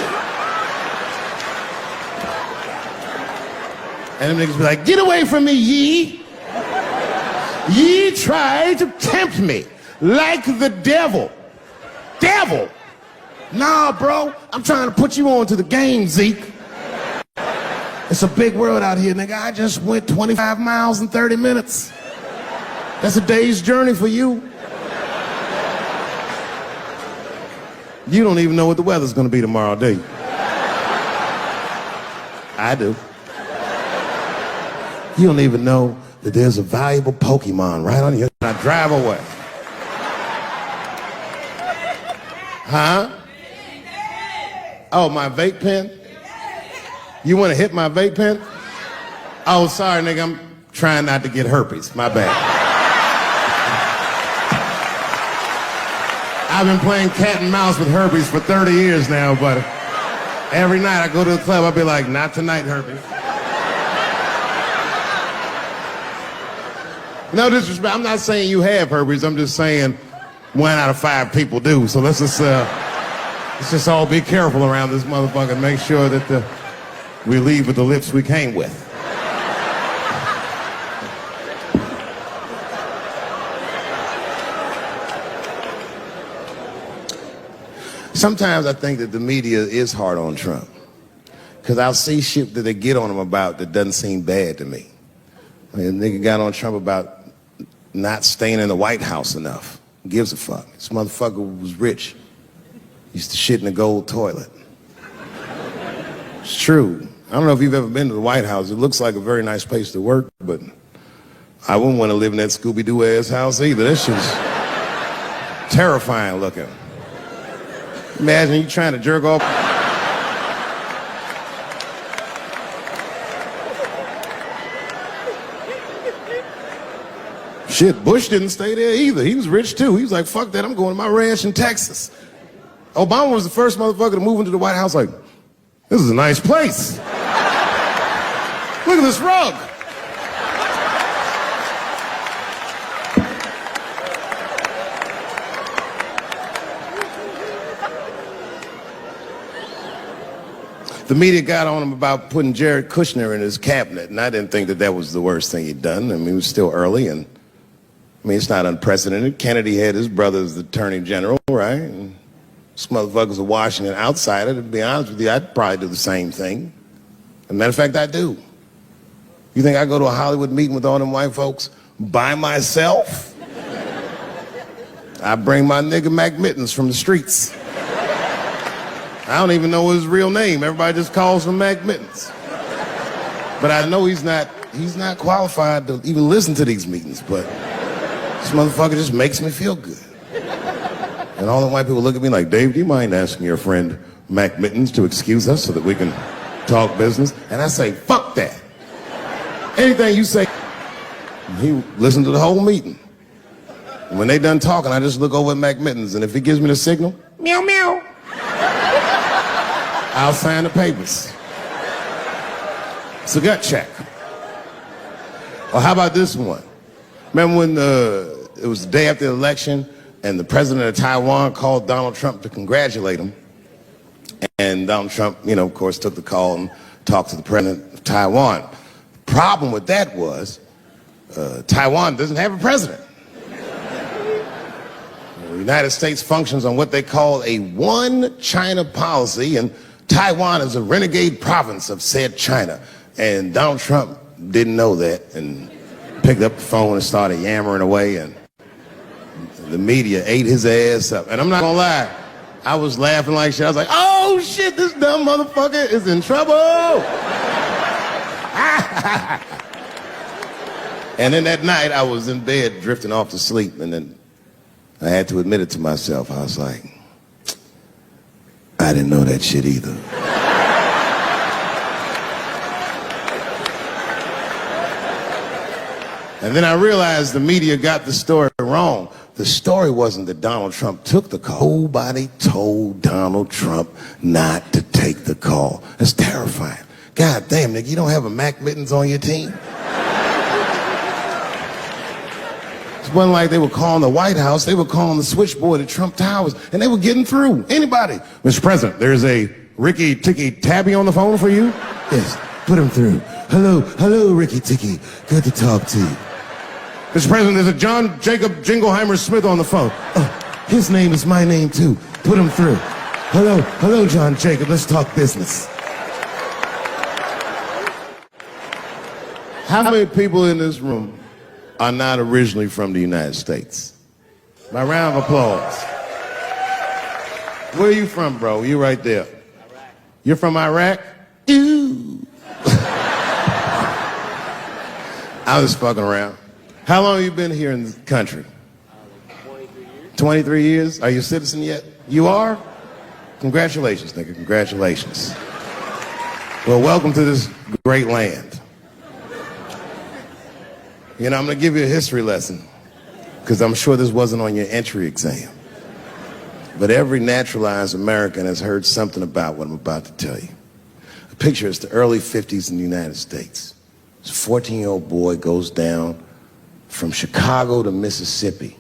And them niggas be like, get away from me, ye. Ye tried to tempt me like the devil. Devil? Nah, bro. I'm trying to put you on to the game, Zeke. It's a big world out here, nigga. I just went 25 miles in 30 minutes. That's a day's journey for you. You don't even know what the weather's gonna be tomorrow, do you? I do. You don't even know that there's a valuable Pokemon right on you. I drive away. Huh? Oh, my vape pen? You want to hit my vape pen? Oh, sorry, nigga. I'm trying not to get herpes. My bad. I've been playing cat and mouse with herpes for 30 years now, but every night I go to the club, I'll be like, not tonight, herpes. No disrespect, I'm not saying you have herpes, I'm just saying 1 out of 5 people do. So let's just all be careful around this motherfucker and make sure that we leave with the lips we came with. Sometimes I think that the media is hard on Trump. Because I'll see shit that they get on him about that doesn't seem bad to me. A nigga got on Trump about not staying in the White House enough. Who gives a fuck? This motherfucker was rich. Used to shit in a gold toilet. It's true. I don't know if you've ever been to the White House. It looks like a very nice place to work, but I wouldn't want to live in that Scooby-Doo ass house either. That shit's terrifying looking. Imagine you trying to jerk off. Shit, Bush didn't stay there either. He was rich too. He was like, fuck that, I'm going to my ranch in Texas. Obama was the first motherfucker to move into the White House like, this is a nice place. Look at this rug. The media got on him about putting Jared Kushner in his cabinet, and I didn't think that that was the worst thing he'd done. I mean, it was still early, and I mean, it's not unprecedented. Kennedy had his brother as the attorney general, right? And this motherfucker's a Washington outsider. To be honest with you, I'd probably do the same thing. As a matter of fact, I do. You think I go to a Hollywood meeting with all them white folks by myself? I bring my nigga Mac Mittens from the streets. I don't even know his real name. Everybody just calls him Mac Mittens. But I know he's not qualified to even listen to these meetings, but this motherfucker just makes me feel good. And all the white people look at me like, Dave, do you mind asking your friend Mac Mittens to excuse us so that we can talk business? And I say, fuck that. Anything you say. He listened to the whole meeting. And when they done talking, I just look over at Mac Mittens, and if he gives me the signal, meow, meow, I'll sign the papers. It's a gut check. Or how about this one? Remember when it was the day after the election and the president of Taiwan called Donald Trump to congratulate him? And Donald Trump, you know, of course, took the call and talked to the president of Taiwan. The problem with that was Taiwan doesn't have a president. The United States functions on what they call a one China policy, and Taiwan is a renegade province of said China. And Donald Trump didn't know that and picked up the phone and started yammering away, and the media ate his ass up. And I'm not gonna lie, I was laughing like shit. I was like, oh shit, this dumb motherfucker is in trouble. And then that night I was in bed drifting off to sleep, and then I had to admit it to myself. I was like, I didn't know that shit either. And then I realized the media got the story wrong. The story wasn't that Donald Trump took the call. Nobody told Donald Trump not to take the call. That's terrifying. God damn, nigga, you don't have a Mac Mittens on your team? It wasn't like they were calling the White House. They were calling the switchboard at Trump Towers, and they were getting through. Anybody. Mr. President, there's a Ricky Ticky Tabby on the phone for you? Yes, put him through. Hello, Ricky Ticky. Good to talk to you. Mr. President, there's a John Jacob Jingleheimer Smith on the phone. Oh, his name is my name, too. Put him through. Hello, John Jacob. Let's talk business. How many people in this room are not originally from the United States? My round of applause. Where are you from, bro? You right there. Iraq. You're from Iraq? Ew. I was fucking around. How long have you been here in the country? 23 years. 23 years? Are you a citizen yet? You are? Congratulations, nigga. Congratulations. Well, welcome to this great land. You know, I'm going to give you a history lesson because I'm sure this wasn't on your entry exam. But every naturalized American has heard something about what I'm about to tell you. The picture is the early 50s in the United States. This 14-year-old boy goes down from Chicago to Mississippi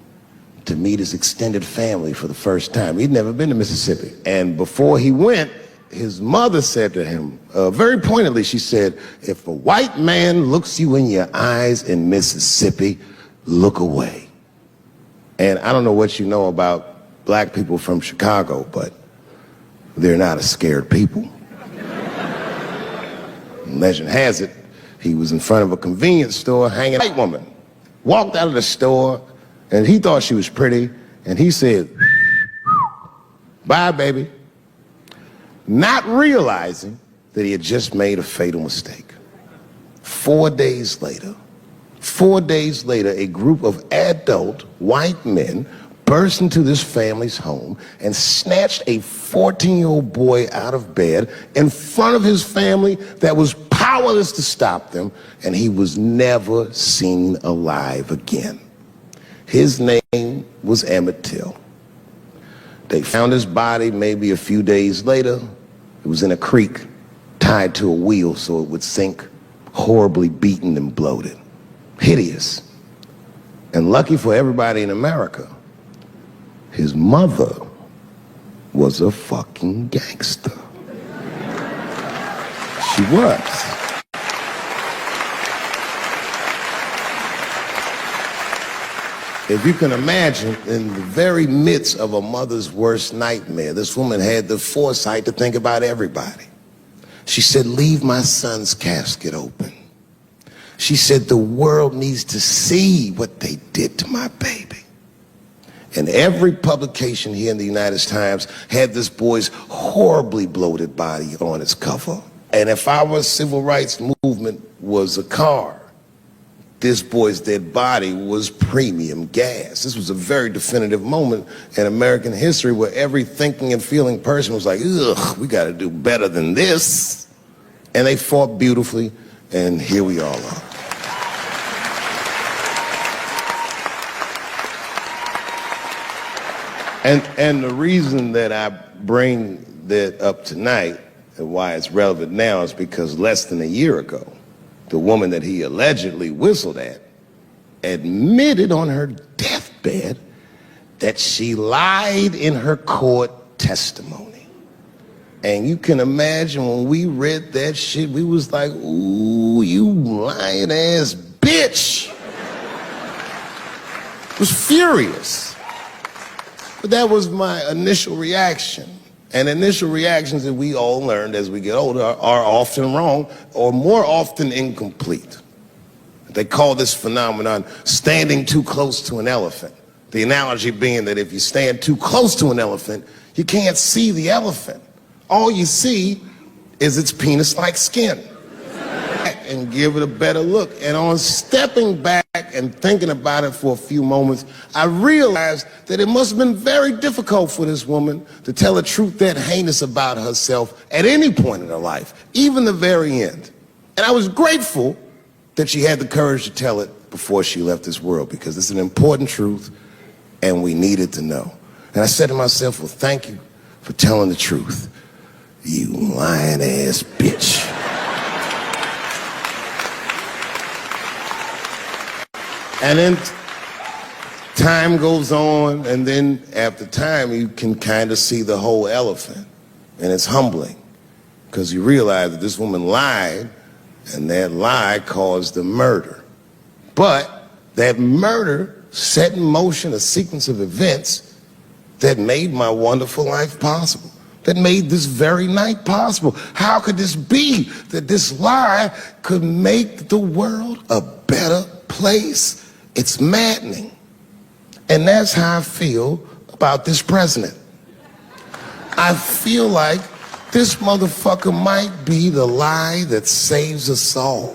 to meet his extended family for the first time. He'd never been to Mississippi. And before he went, his mother said to him, very pointedly, she said, if a white man looks you in your eyes in Mississippi, look away. And I don't know what you know about black people from Chicago, but they're not a scared people. Legend has it, He was in front of a convenience store hanging out. A white woman walked out of the store, and he thought she was pretty, and he said, "Bye, baby," not realizing that he had just made a fatal mistake. 4 days later, a group of adult white men burst into this family's home and snatched a 14-year-old boy out of bed in front of his family that was powerless to stop them, and he was never seen alive again. His name was Emmett Till. They found his body maybe a few days later. It was in a creek, tied to a wheel so it would sink, horribly beaten and bloated. Hideous. And lucky for everybody in America, his mother was a fucking gangster. She was. If you can imagine, in the very midst of a mother's worst nightmare, this woman had the foresight to think about everybody. She said, "Leave my son's casket open." She said, "The world needs to see what they did to my baby." And every publication here in the United States had this boy's horribly bloated body on its cover. And if our civil rights movement was a car, this boy's dead body was premium gas. This was a very definitive moment in American history where every thinking and feeling person was like, ugh, we got to do better than this. And they fought beautifully, and here we all are. And the reason that I bring that up tonight and why it's relevant now is because less than a year ago, the woman that he allegedly whistled at admitted on her deathbed that she lied in her court testimony. And you can imagine when we read that shit, we was like, ooh, you lying ass bitch. Was furious. But that was my initial reaction. And initial reactions that we all learned as we get older are often wrong or more often incomplete. They call this phenomenon standing too close to an elephant. The analogy being that if you stand too close to an elephant, you can't see the elephant. All you see is its penis-like skin. And give it a better look. And on stepping back and thinking about it for a few moments, I realized that it must have been very difficult for this woman to tell a truth that heinous about herself at any point in her life, even the very end. And I was grateful that she had the courage to tell it before she left this world, because it's an important truth and we needed to know. And I said to myself, well, thank you for telling the truth, you lying ass bitch. And then time goes on, and then after time, you can kind of see the whole elephant. And it's humbling, because you realize that this woman lied, and that lie caused the murder. But that murder set in motion a sequence of events that made my wonderful life possible, that made this very night possible. How could this be that this lie could make the world a better place? It's maddening. And that's how I feel about this president. I feel like this motherfucker might be the lie that saves us all.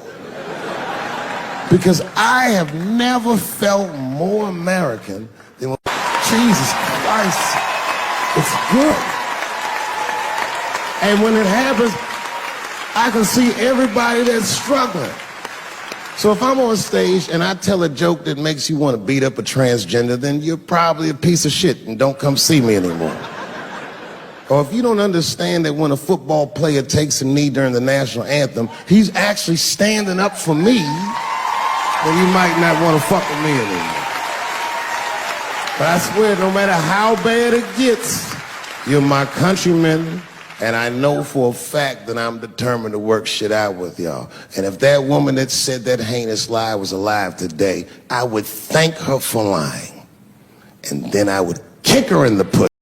Because I have never felt more American than when, Jesus Christ, it's good. And when it happens, I can see everybody that's struggling. So if I'm on stage and I tell a joke that makes you want to beat up a transgender, then you're probably a piece of shit and don't come see me anymore. Or if you don't understand that when a football player takes a knee during the national anthem, he's actually standing up for me, then you might not want to fuck with me anymore. But I swear, no matter how bad it gets, you're my countrymen. And I know for a fact that I'm determined to work shit out with y'all. And if that woman that said that heinous lie was alive today, I would thank her for lying. And then I would kick her in the pussy.